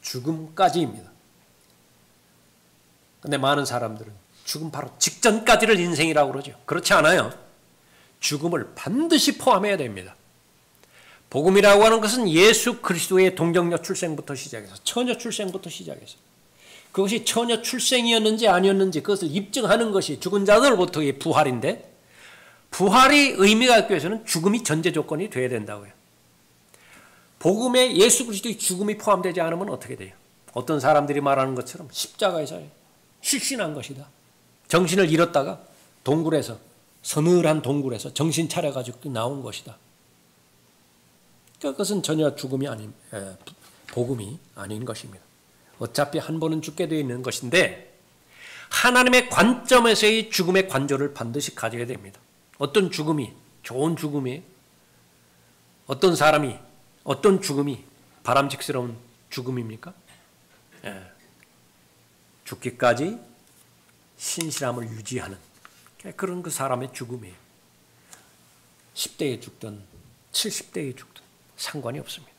A: 죽음까지입니다. 그런데 많은 사람들은 죽음 바로 직전까지를 인생이라고 그러죠. 그렇지 않아요. 죽음을 반드시 포함해야 됩니다. 복음이라고 하는 것은 예수 그리스도의 동정녀 출생부터 시작해서 처녀 출생부터 시작해서 그것이 처녀 출생이었는지 아니었는지 그것을 입증하는 것이 죽은 자들로부터의 부활인데 부활이 의미가 있기 위해서는 죽음이 전제 조건이 돼야 된다고요. 복음에 예수 그리스도의 죽음이 포함되지 않으면 어떻게 돼요? 어떤 사람들이 말하는 것처럼 십자가에서 실신한 것이다. 정신을 잃었다가 동굴에서 서늘한 동굴에서 정신 차려가지고 나온 것이다. 그것은 전혀 죽음이 아닌 복음이 아닌 것입니다. 어차피 한 번은 죽게 되어 있는 것인데 하나님의 관점에서의 죽음의 관조를 반드시 가져야 됩니다. 어떤 죽음이 좋은 죽음이 어떤 사람이 어떤 죽음이 바람직스러운 죽음입니까? 죽기까지 신실함을 유지하는 그런 그 사람의 죽음이에요. 10대에 죽든 70대에 죽든 상관이 없습니다.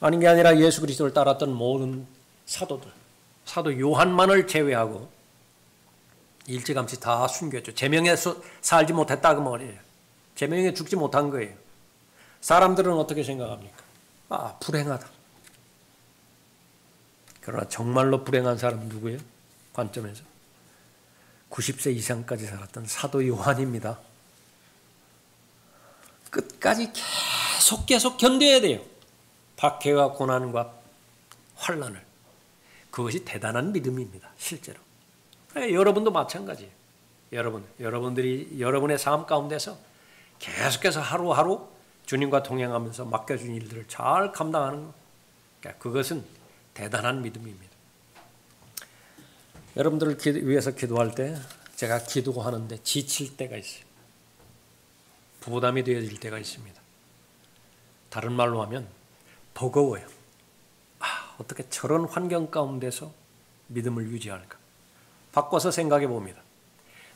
A: 아닌 게 아니라 예수 그리스도를 따랐던 모든 사도들, 사도 요한만을 제외하고 일찌감치 다 순교했죠. 제명해서 살지 못했다 그 말이에요. 제명에 죽지 못한 거예요. 사람들은 어떻게 생각합니까? 아, 불행하다. 그러나 정말로 불행한 사람은 누구예요? 관점에서 90세 이상까지 살았던 사도 요한입니다. 끝까지 계속 견뎌야 돼요. 박해와 고난과 환난을. 그것이 대단한 믿음입니다. 실제로. 여러분도 마찬가지예요. 여러분들이 여러분의 삶 가운데서 계속해서 하루하루 주님과 동행하면서 맡겨준 일들을 잘 감당하는 것. 그것은 대단한 믿음입니다. 여러분들을 위해서 기도할 때 제가 기도하는데 지칠 때가 있어요. 부담이 되어질 때가 있습니다. 다른 말로 하면 버거워요. 어떻게 저런 환경 가운데서 믿음을 유지할까? 바꿔서 생각해 봅니다.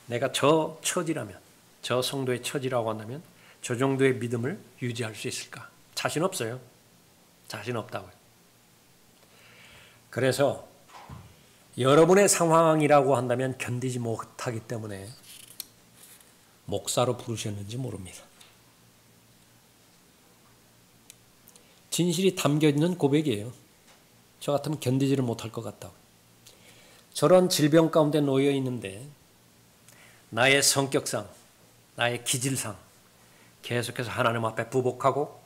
A: 내가 저 처지라면, 저 성도의 처지라고 한다면 저 정도의 믿음을 유지할 수 있을까? 자신 없어요. 자신 없다고요. 그래서 여러분의 상황이라고 한다면 견디지 못하기 때문에 목사로 부르셨는지 모릅니다. 진실이 담겨 있는 고백이에요. 저 같으면 견디지를 못할 것 같다고. 저런 질병 가운데 놓여 있는데 나의 성격상, 나의 기질상 계속해서 하나님 앞에 부복하고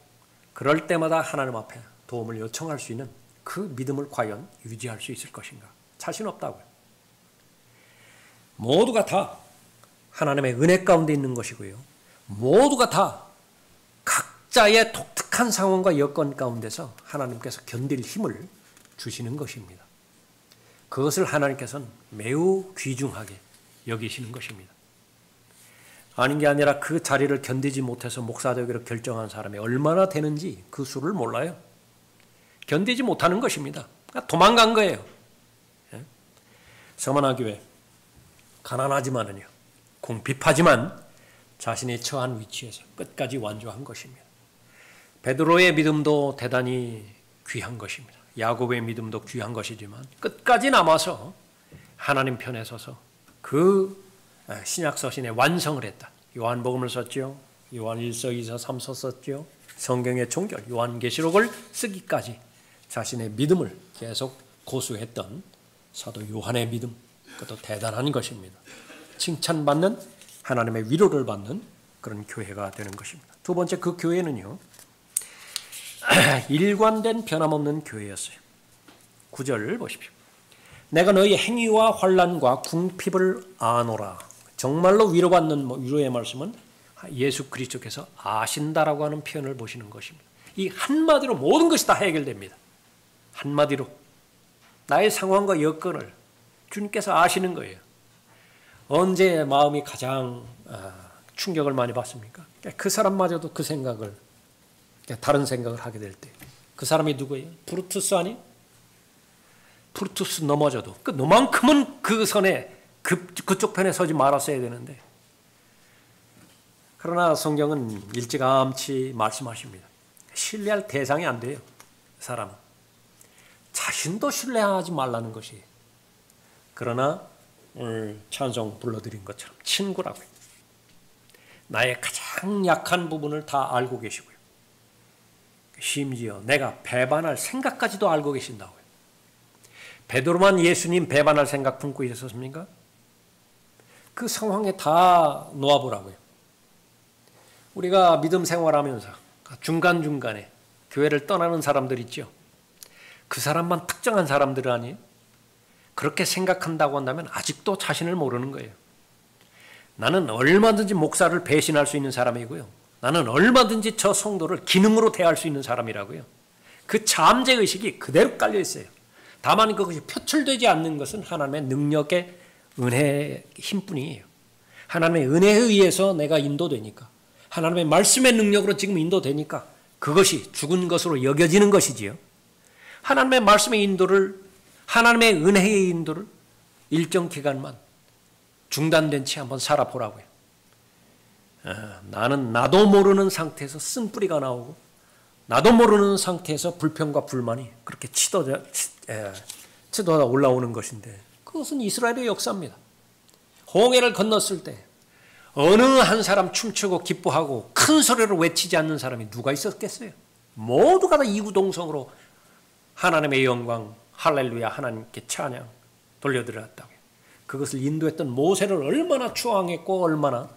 A: 그럴 때마다 하나님 앞에 도움을 요청할 수 있는 그 믿음을 과연 유지할 수 있을 것인가? 자신 없다고요. 모두가 다 하나님의 은혜 가운데 있는 것이고요. 모두가 다 각자의 독특한 상황과 여건 가운데서 하나님께서 견딜 힘을 주시는 것입니다. 그것을 하나님께서는 매우 귀중하게 여기시는 것입니다. 아닌 게 아니라 그 자리를 견디지 못해서 목사 되기로 결정한 사람이 얼마나 되는지 그 수를 몰라요. 견디지 못하는 것입니다. 도망간 거예요. 서만화교회 가난하지만은요, 궁핍하지만 자신이 처한 위치에서 끝까지 완주한 것입니다. 베드로의 믿음도 대단히 귀한 것입니다. 야곱의 믿음도 귀한 것이지만 끝까지 남아서 하나님 편에 서서 그 신약 서신의 완성을 했다. 요한복음을 썼죠. 요한 1서, 2서, 3서 썼죠. 성경의 종결 요한계시록을 쓰기까지 자신의 믿음을 계속 고수했던 사도 요한의 믿음, 그것도 대단한 것입니다. 칭찬받는, 하나님의 위로를 받는 그런 교회가 되는 것입니다. 두 번째, 그 교회는요, 일관된 변함없는 교회였어요. 9절 보십시오. 내가 너희 행위와 환난과 궁핍을 아노라. 정말로 위로받는 위로의 말씀은 예수 그리스도께서 아신다라고 하는 표현을 보시는 것입니다. 이 한마디로 모든 것이 다 해결됩니다. 한마디로 나의 상황과 여건을 주님께서 아시는 거예요. 언제 마음이 가장 충격을 많이 받습니까? 그 사람마저도 그 생각을, 다른 생각을 하게 될 때. 그 사람이 누구예요? 브루투스 아니? 프루투스 넘어져도 너만큼은 그 선에 그쪽 편에 서지 말았어야 되는데, 그러나 성경은 일찌감치 말씀하십니다. 신뢰할 대상이 안 돼요. 사람은 자신도 신뢰하지 말라는 것이. 그러나 오늘 찬송 불러드린 것처럼 친구라고요. 나의 가장 약한 부분을 다 알고 계시고요. 심지어 내가 배반할 생각까지도 알고 계신다고요. 베드로만 예수님 배반할 생각 품고 있었습니까? 그 상황에 다 놓아보라고요. 우리가 믿음 생활하면서 중간중간에 교회를 떠나는 사람들 있죠. 그 사람만 특정한 사람들 아니에요? 그렇게 생각한다고 한다면 아직도 자신을 모르는 거예요. 나는 얼마든지 목사를 배신할 수 있는 사람이고요. 나는 얼마든지 저 성도를 기능으로 대할 수 있는 사람이라고요. 그 잠재의식이 그대로 깔려 있어요. 다만 그것이 표출되지 않는 것은 하나님의 능력의 은혜의 힘뿐이에요. 하나님의 은혜에 의해서 내가 인도되니까, 하나님의 말씀의 능력으로 지금 인도되니까 그것이 죽은 것으로 여겨지는 것이지요. 하나님의 말씀의 인도를, 하나님의 은혜의 인도를 일정 기간만 중단된 채 한번 살아보라고요. 나는 나도 모르는 상태에서 쓴뿌리가 나오고, 나도 모르는 상태에서 불평과 불만이 그렇게 치솟아 올라오는 것인데, 그것은 이스라엘의 역사입니다. 홍해를 건넜을 때 어느 한 사람 춤추고 기뻐하고 큰 소리로 외치지 않는 사람이 누가 있었겠어요? 모두가 다 이구동성으로 하나님의 영광, 할렐루야, 하나님께 찬양 돌려드렸다고요. 그것을 인도했던 모세를 얼마나 추앙했고 얼마나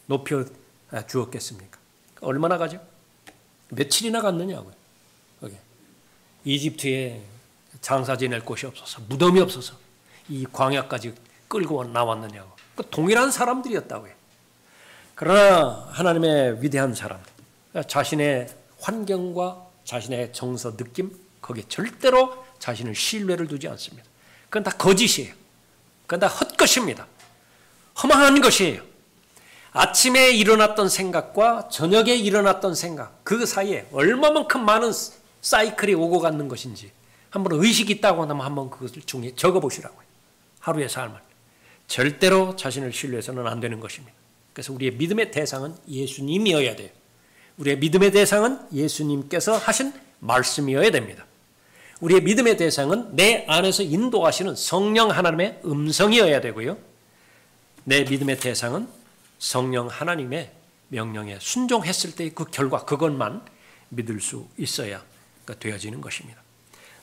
A: 높여 주었겠습니까? 얼마나 가죠? 며칠이나 갔느냐고요. 거기 이집트에 장사 지낼 곳이 없어서, 무덤이 없어서 이 광야까지 끌고 나왔느냐고. 그 동일한 사람들이었다고요. 그러나 하나님의 위대한 사람, 자신의 환경과 자신의 정서, 느낌, 거기에 절대로 자신을 신뢰를 두지 않습니다. 그건 다 거짓이에요. 그건 다 헛것입니다. 허망한 것이에요. 아침에 일어났던 생각과 저녁에 일어났던 생각, 그 사이에 얼마만큼 많은 사이클이 오고 가는 것인지 한번 의식이 있다고 하면 한번 그것을 중에 적어보시라고요. 하루의 삶을. 절대로 자신을 신뢰해서는 안 되는 것입니다. 그래서 우리의 믿음의 대상은 예수님이어야 돼요. 우리의 믿음의 대상은 예수님께서 하신 말씀이어야 됩니다. 우리의 믿음의 대상은 내 안에서 인도하시는 성령 하나님의 음성이어야 되고요. 내 믿음의 대상은 성령 하나님의 명령에 순종했을 때의 그 결과, 그것만 믿을 수 있어야 되어지는 것입니다.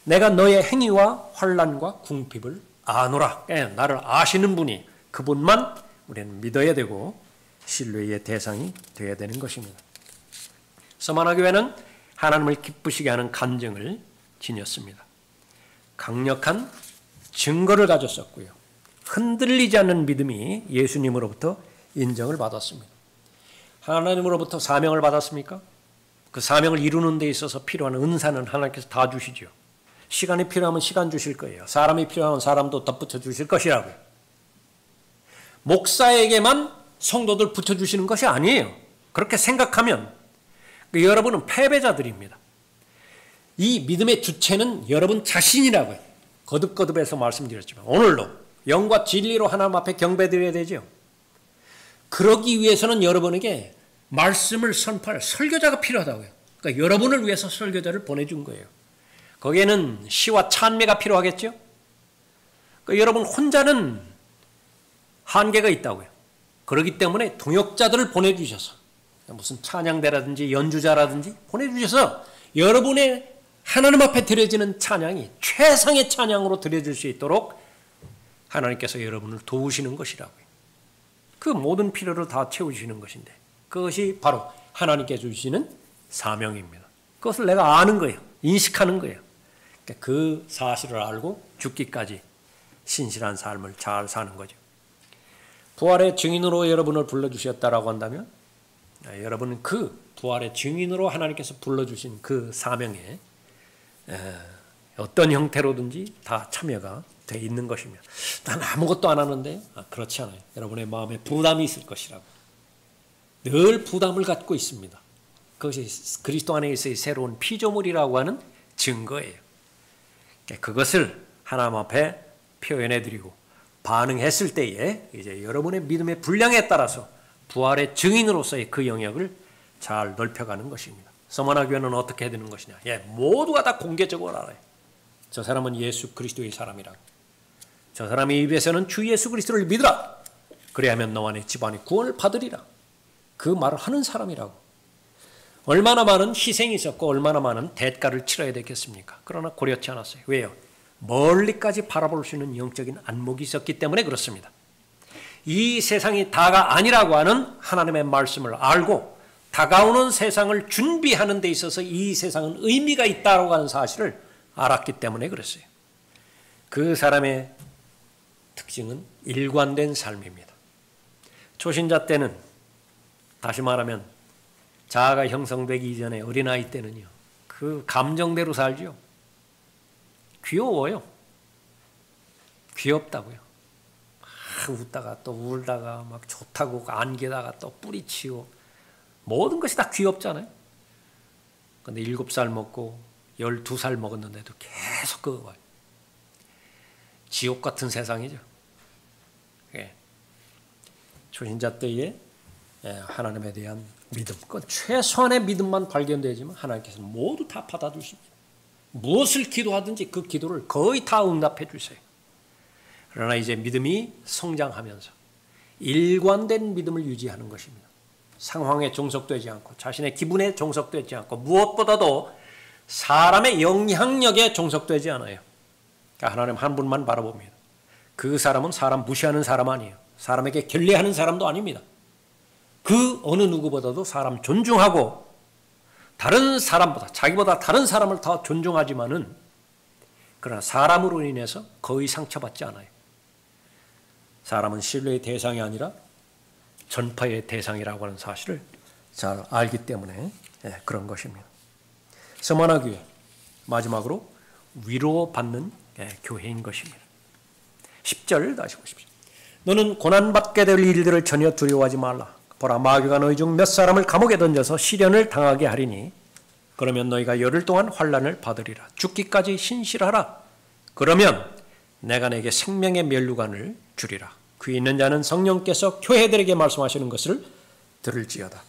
A: 내가 너의 행위와 환난과 궁핍을 아노라. 나를 아시는 분이, 그분만 우리는 믿어야 되고 신뢰의 대상이 되어야 되는 것입니다. 서머나 교회는 하나님을 기쁘시게 하는 간증을 지녔습니다. 강력한 증거를 가졌었고요. 흔들리지 않는 믿음이 예수님으로부터 인정을 받았습니다. 하나님으로부터 사명을 받았습니까? 그 사명을 이루는 데 있어서 필요한 은사는 하나님께서 다 주시죠. 시간이 필요하면 시간 주실 거예요. 사람이 필요하면 사람도 덧붙여 주실 것이라고요. 목사에게만 성도들 붙여주시는 것이 아니에요. 그렇게 생각하면 여러분은 패배자들입니다. 이 믿음의 주체는 여러분 자신이라고요. 거듭거듭해서 말씀드렸지만 오늘도 영과 진리로 하나님 앞에 경배드려야 되죠. 그러기 위해서는 여러분에게 말씀을 선포할 설교자가 필요하다고요. 그러니까 여러분을 위해서 설교자를 보내준 거예요. 거기에는 시와 찬미가 필요하겠죠. 그러니까 여러분 혼자는 한계가 있다고요. 그렇기 때문에 동역자들을 보내주셔서, 무슨 찬양대라든지 연주자라든지 보내주셔서 여러분의 하나님 앞에 드려지는 찬양이 최상의 찬양으로 드려질 수 있도록 하나님께서 여러분을 도우시는 것이라고요. 그 모든 필요를 다 채우시는 것인데, 그것이 바로 하나님께 주시는 사명입니다. 그것을 내가 아는 거예요. 인식하는 거예요. 그 사실을 알고 죽기까지 신실한 삶을 잘 사는 거죠. 부활의 증인으로 여러분을 불러주셨다라고 한다면, 여러분은 그 부활의 증인으로 하나님께서 불러주신 그 사명에 어떤 형태로든지 다 참여가 돼 있는 것입니다. 난 아무것도 안 하는데, 그렇지 않아요. 여러분의 마음에 부담이 있을 것이라고. 늘 부담을 갖고 있습니다. 그것이 그리스도 안에 있어의 새로운 피조물이라고 하는 증거예요. 그것을 하나님 앞에 표현해드리고 반응했을 때에 이제 여러분의 믿음의 분량에 따라서 부활의 증인으로서의 그 영역을 잘 넓혀가는 것입니다. 서머나 교회는 어떻게 해야 되는 것이냐? 모두가 다 공개적으로 알아요. 저 사람은 예수 그리스도의 사람이라고. 저 사람의 입에서는 주 예수 그리스도를 믿으라. 그래야면 너와 네 집안이 구원을 받으리라. 그 말을 하는 사람이라고. 얼마나 많은 희생이 있었고 얼마나 많은 대가를 치러야 되겠습니까? 그러나 고려치 않았어요. 왜요? 멀리까지 바라볼 수 있는 영적인 안목이 있었기 때문에 그렇습니다. 이 세상이 다가 아니라고 하는 하나님의 말씀을 알고 다가오는 세상을 준비하는 데 있어서 이 세상은 의미가 있다고 하는 사실을 알았기 때문에 그랬어요. 그 사람의 특징은 일관된 삶입니다. 초신자 때는 다시 말하면 자아가 형성되기 이전에 어린아이 때는요. 그 감정대로 살죠. 귀여워요. 귀엽다고요. 막 웃다가 또 울다가 막 좋다고 안기다가 또 뿌리치고 모든 것이 다 귀엽잖아요. 그런데 7살 먹고 12살 먹었는데도 계속 그거 봐요. 지옥 같은 세상이죠. 초신자 때에 하나님에 대한 믿음, 그 최소한의 믿음만 발견되지만 하나님께서는 모두 다 받아주십니다. 무엇을 기도하든지 그 기도를 거의 다 응답해 주세요. 그러나 이제 믿음이 성장하면서 일관된 믿음을 유지하는 것입니다. 상황에 종속되지 않고 자신의 기분에 종속되지 않고 무엇보다도 사람의 영향력에 종속되지 않아요. 그러니까 하나님 한 분만 바라봅니다. 그 사람은 사람 무시하는 사람 아니에요. 사람에게 결례하는 사람도 아닙니다. 그 어느 누구보다도 사람 존중하고 다른 사람보다 자기보다 다른 사람을 더 존중하지만은 그러나 사람으로 인해서 거의 상처받지 않아요. 사람은 신뢰의 대상이 아니라 전파의 대상이라고 하는 사실을 잘 알기 때문에 그런 것입니다. 서머나 교회 마지막으로 위로받는 교회인 것입니다. 10절 다시 보십시오. 너는 고난받게 될 일들을 전혀 두려워하지 말라. 보라 마귀가 너희 중 몇 사람을 감옥에 던져서 시련을 당하게 하리니 그러면 너희가 열흘 동안 환난을 받으리라. 죽기까지 신실하라. 그러면 내가 내게 생명의 면류관을 주리라. 귀 있는 자는 성령께서 교회들에게 말씀하시는 것을 들을지어다.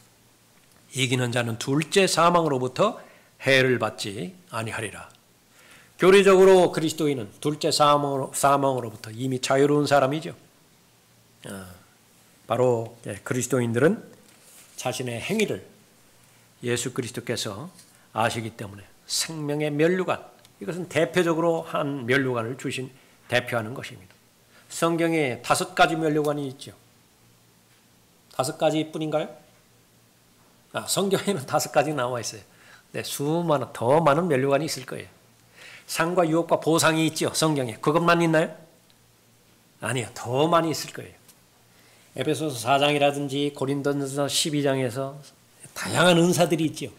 A: 이기는 자는 둘째 사망으로부터 해를 받지 아니하리라. 교리적으로 그리스도인은 둘째 사망으로부터 이미 자유로운 사람이죠. 바로 그리스도인들은 자신의 행위를 예수 그리스도께서 아시기 때문에 생명의 면류관, 이것은 대표적으로 한 면류관을 주신 대표하는 것입니다. 성경에 5가지 면류관이 있죠. 5가지 뿐인가요? 성경에는 5가지 나와 있어요. 네, 수많은 더 많은 면류관이 있을 거예요. 상과 유혹과 보상이 있죠. 성경에 그것만 있나요? 아니요, 더 많이 있을 거예요. 에베소서 4장이라든지 고린도전서 12장에서 다양한 은사들이 있죠.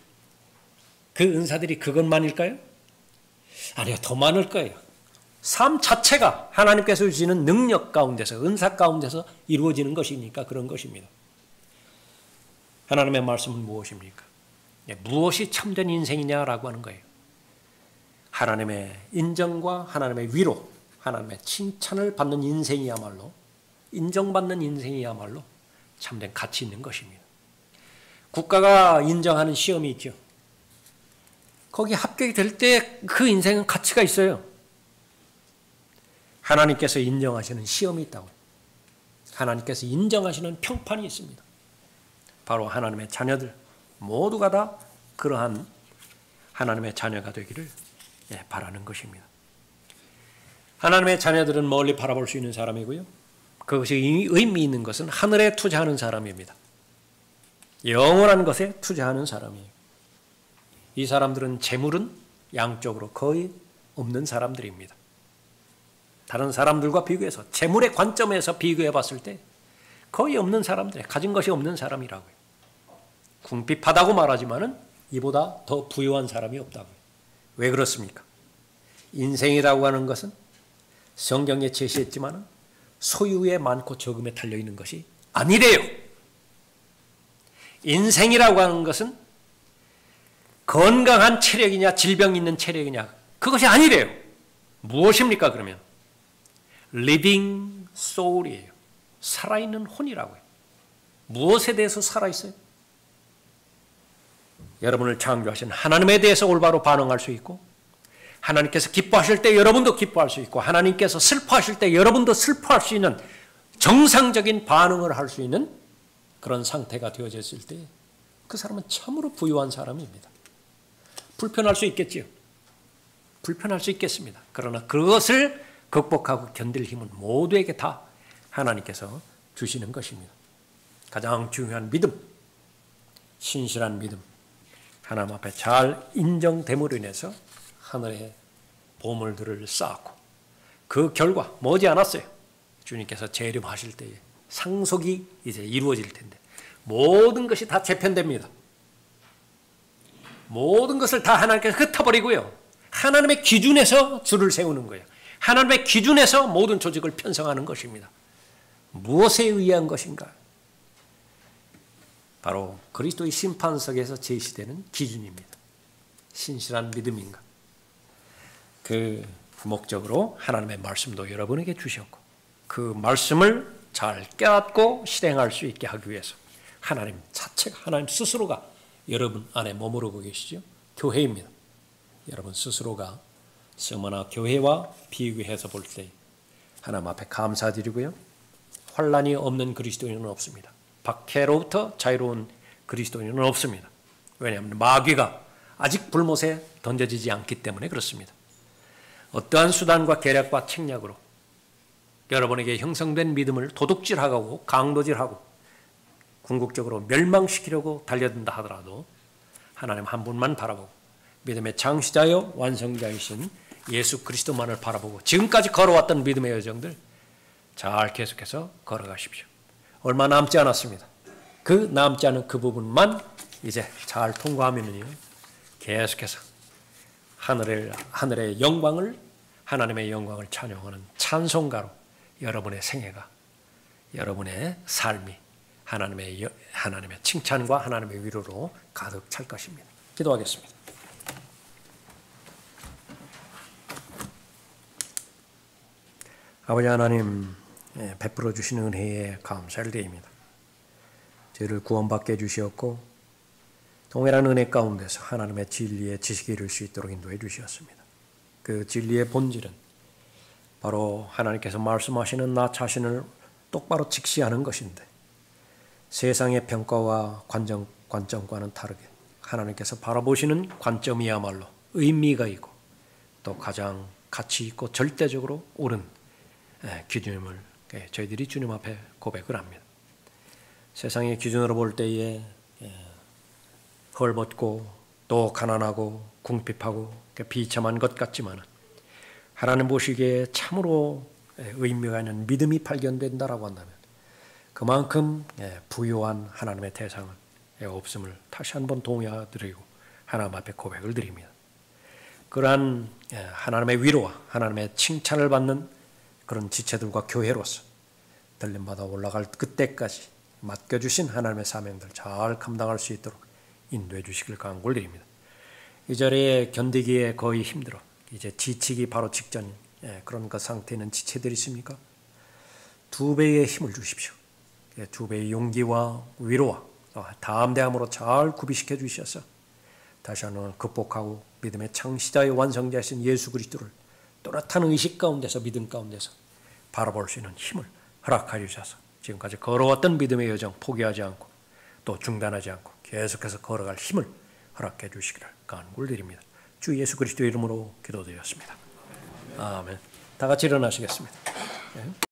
A: 그 은사들이 그것만일까요? 아니요, 더 많을 거예요. 삶 자체가 하나님께서 주시는 능력 가운데서, 은사 가운데서 이루어지는 것이니까 그런 것입니다. 하나님의 말씀은 무엇입니까? 무엇이 참된 인생이냐라고 하는 거예요. 하나님의 인정과 하나님의 위로, 하나님의 칭찬을 받는 인생이야말로, 인정받는 인생이야말로 참된 가치 있는 것입니다. 국가가 인정하는 시험이 있죠. 거기 합격이 될 때 그 인생은 가치가 있어요. 하나님께서 인정하시는 시험이 있다고. 하나님께서 인정하시는 평판이 있습니다. 바로 하나님의 자녀들 모두가 다 그러한 하나님의 자녀가 되기를 바라는 것입니다. 하나님의 자녀들은 멀리 바라볼 수 있는 사람이고요. 그것이 의미 있는 것은 하늘에 투자하는 사람입니다. 영원한 것에 투자하는 사람이에요. 이 사람들은 재물은 양쪽으로 거의 없는 사람들입니다. 다른 사람들과 비교해서 재물의 관점에서 비교해 봤을 때 거의 없는 사람들, 가진 것이 없는 사람이라고요. 궁핍하다고 말하지만은 이보다 더 부유한 사람이 없다고요. 왜 그렇습니까? 인생이라고 하는 것은 성경에 제시했지만은 소유에 많고 적음에 달려있는 것이 아니래요. 인생이라고 하는 것은 건강한 체력이냐 질병 있는 체력이냐 그것이 아니래요. 무엇입니까 그러면? living soul이에요. 살아있는 혼이라고요. 무엇에 대해서 살아있어요? 여러분을 창조하신 하나님에 대해서 올바로 반응할 수 있고, 하나님께서 기뻐하실 때 여러분도 기뻐할 수 있고, 하나님께서 슬퍼하실 때 여러분도 슬퍼할 수 있는 정상적인 반응을 할 수 있는 그런 상태가 되어졌을 때 그 사람은 참으로 부유한 사람입니다. 불편할 수 있겠지요. 불편할 수 있겠습니다. 그러나 그것을 극복하고 견딜 힘은 모두에게 다 하나님께서 주시는 것입니다. 가장 중요한 믿음, 신실한 믿음, 하나님 앞에 잘 인정됨으로 인해서 하늘의 보물들을 쌓았고, 그 결과 머지않았어요. 주님께서 재림하실 때에 상속이 이제 이루어질 텐데 모든 것이 다 재편됩니다. 모든 것을 다 하나님께서 흩어버리고요, 하나님의 기준에서 줄을 세우는 거예요. 하나님의 기준에서 모든 조직을 편성하는 것입니다. 무엇에 의한 것인가? 바로 그리스도의 심판석에서 제시되는 기준입니다. 신실한 믿음인가? 그 목적으로 하나님의 말씀도 여러분에게 주셨고, 그 말씀을 잘 깨닫고 실행할 수 있게 하기 위해서 하나님 자체가, 하나님 스스로가 여러분 안에 머무르고 계시죠. 교회입니다. 여러분 스스로가 서머나 교회와 비교해서 볼 때 하나님 앞에 감사드리고요, 환난이 없는 그리스도인은 없습니다. 박해로부터 자유로운 그리스도인은 없습니다. 왜냐하면 마귀가 아직 불못에 던져지지 않기 때문에 그렇습니다. 어떠한 수단과 계략과 책략으로 여러분에게 형성된 믿음을 도둑질하고 강도질하고 궁극적으로 멸망시키려고 달려든다 하더라도 하나님 한 분만 바라보고 믿음의 창시자여 완성자이신 예수 그리스도만을 바라보고 지금까지 걸어왔던 믿음의 여정들 잘 계속해서 걸어가십시오. 얼마 남지 않았습니다. 그 남지 않은 그 부분만 이제 잘 통과하면요, 계속해서 하늘의 영광을, 하나님의 영광을 찬양하는 찬송가로 여러분의 생애가, 여러분의 삶이 하나님의 칭찬과 하나님의 위로로 가득 찰 것입니다. 기도하겠습니다. 아버지 하나님, 베풀어 주시는 은혜에 감사를 드립니다. 저희를 구원받게 해주셨고 동일한 은혜 가운데서 하나님의 진리의 지식에 이를 수 있도록 인도해 주셨습니다. 그 진리의 본질은 바로 하나님께서 말씀하시는 나 자신을 똑바로 직시하는 것인데, 세상의 평가와 관점과는 다르게 하나님께서 바라보시는 관점이야말로 의미가 있고 또 가장 가치 있고 절대적으로 옳은 기준임을 저희들이 주님 앞에 고백을 합니다. 세상의 기준으로 볼 때에 헐벗고 또 가난하고 궁핍하고 비참한 것 같지만 하나님 보시기에 참으로 의미가 있는 믿음이 발견된다라고 한다면 그만큼 부유한 하나님의 대상은 없음을 다시 한번 동의하드리고 하나님 앞에 고백을 드립니다. 그러한 하나님의 위로와 하나님의 칭찬을 받는 그런 지체들과 교회로서 들림받아 올라갈 그때까지 맡겨주신 하나님의 사명들 잘 감당할 수 있도록 인도해 주시길 간구를 드립니다. 이 자리에 견디기에 거의 힘들어 이제 지치기 바로 직전 그런 그 상태에 있는 지체들이 있습니까? 2배의 힘을 주십시오. 2배의 용기와 위로와 담대함으로 잘 구비시켜 주셔서 다시 한번 극복하고 믿음의 창시자의 완성자이신 예수 그리스도를 또렷한 의식 가운데서, 믿음 가운데서 바라볼 수 있는 힘을 허락하여 주셔서 지금까지 걸어왔던 믿음의 여정 포기하지 않고 또 중단하지 않고 계속해서 걸어갈 힘을 허락해 주시기를 간구를 드립니다. 주 예수 그리스도의 이름으로 기도드렸습니다. 아멘. 다 같이 일어나시겠습니다.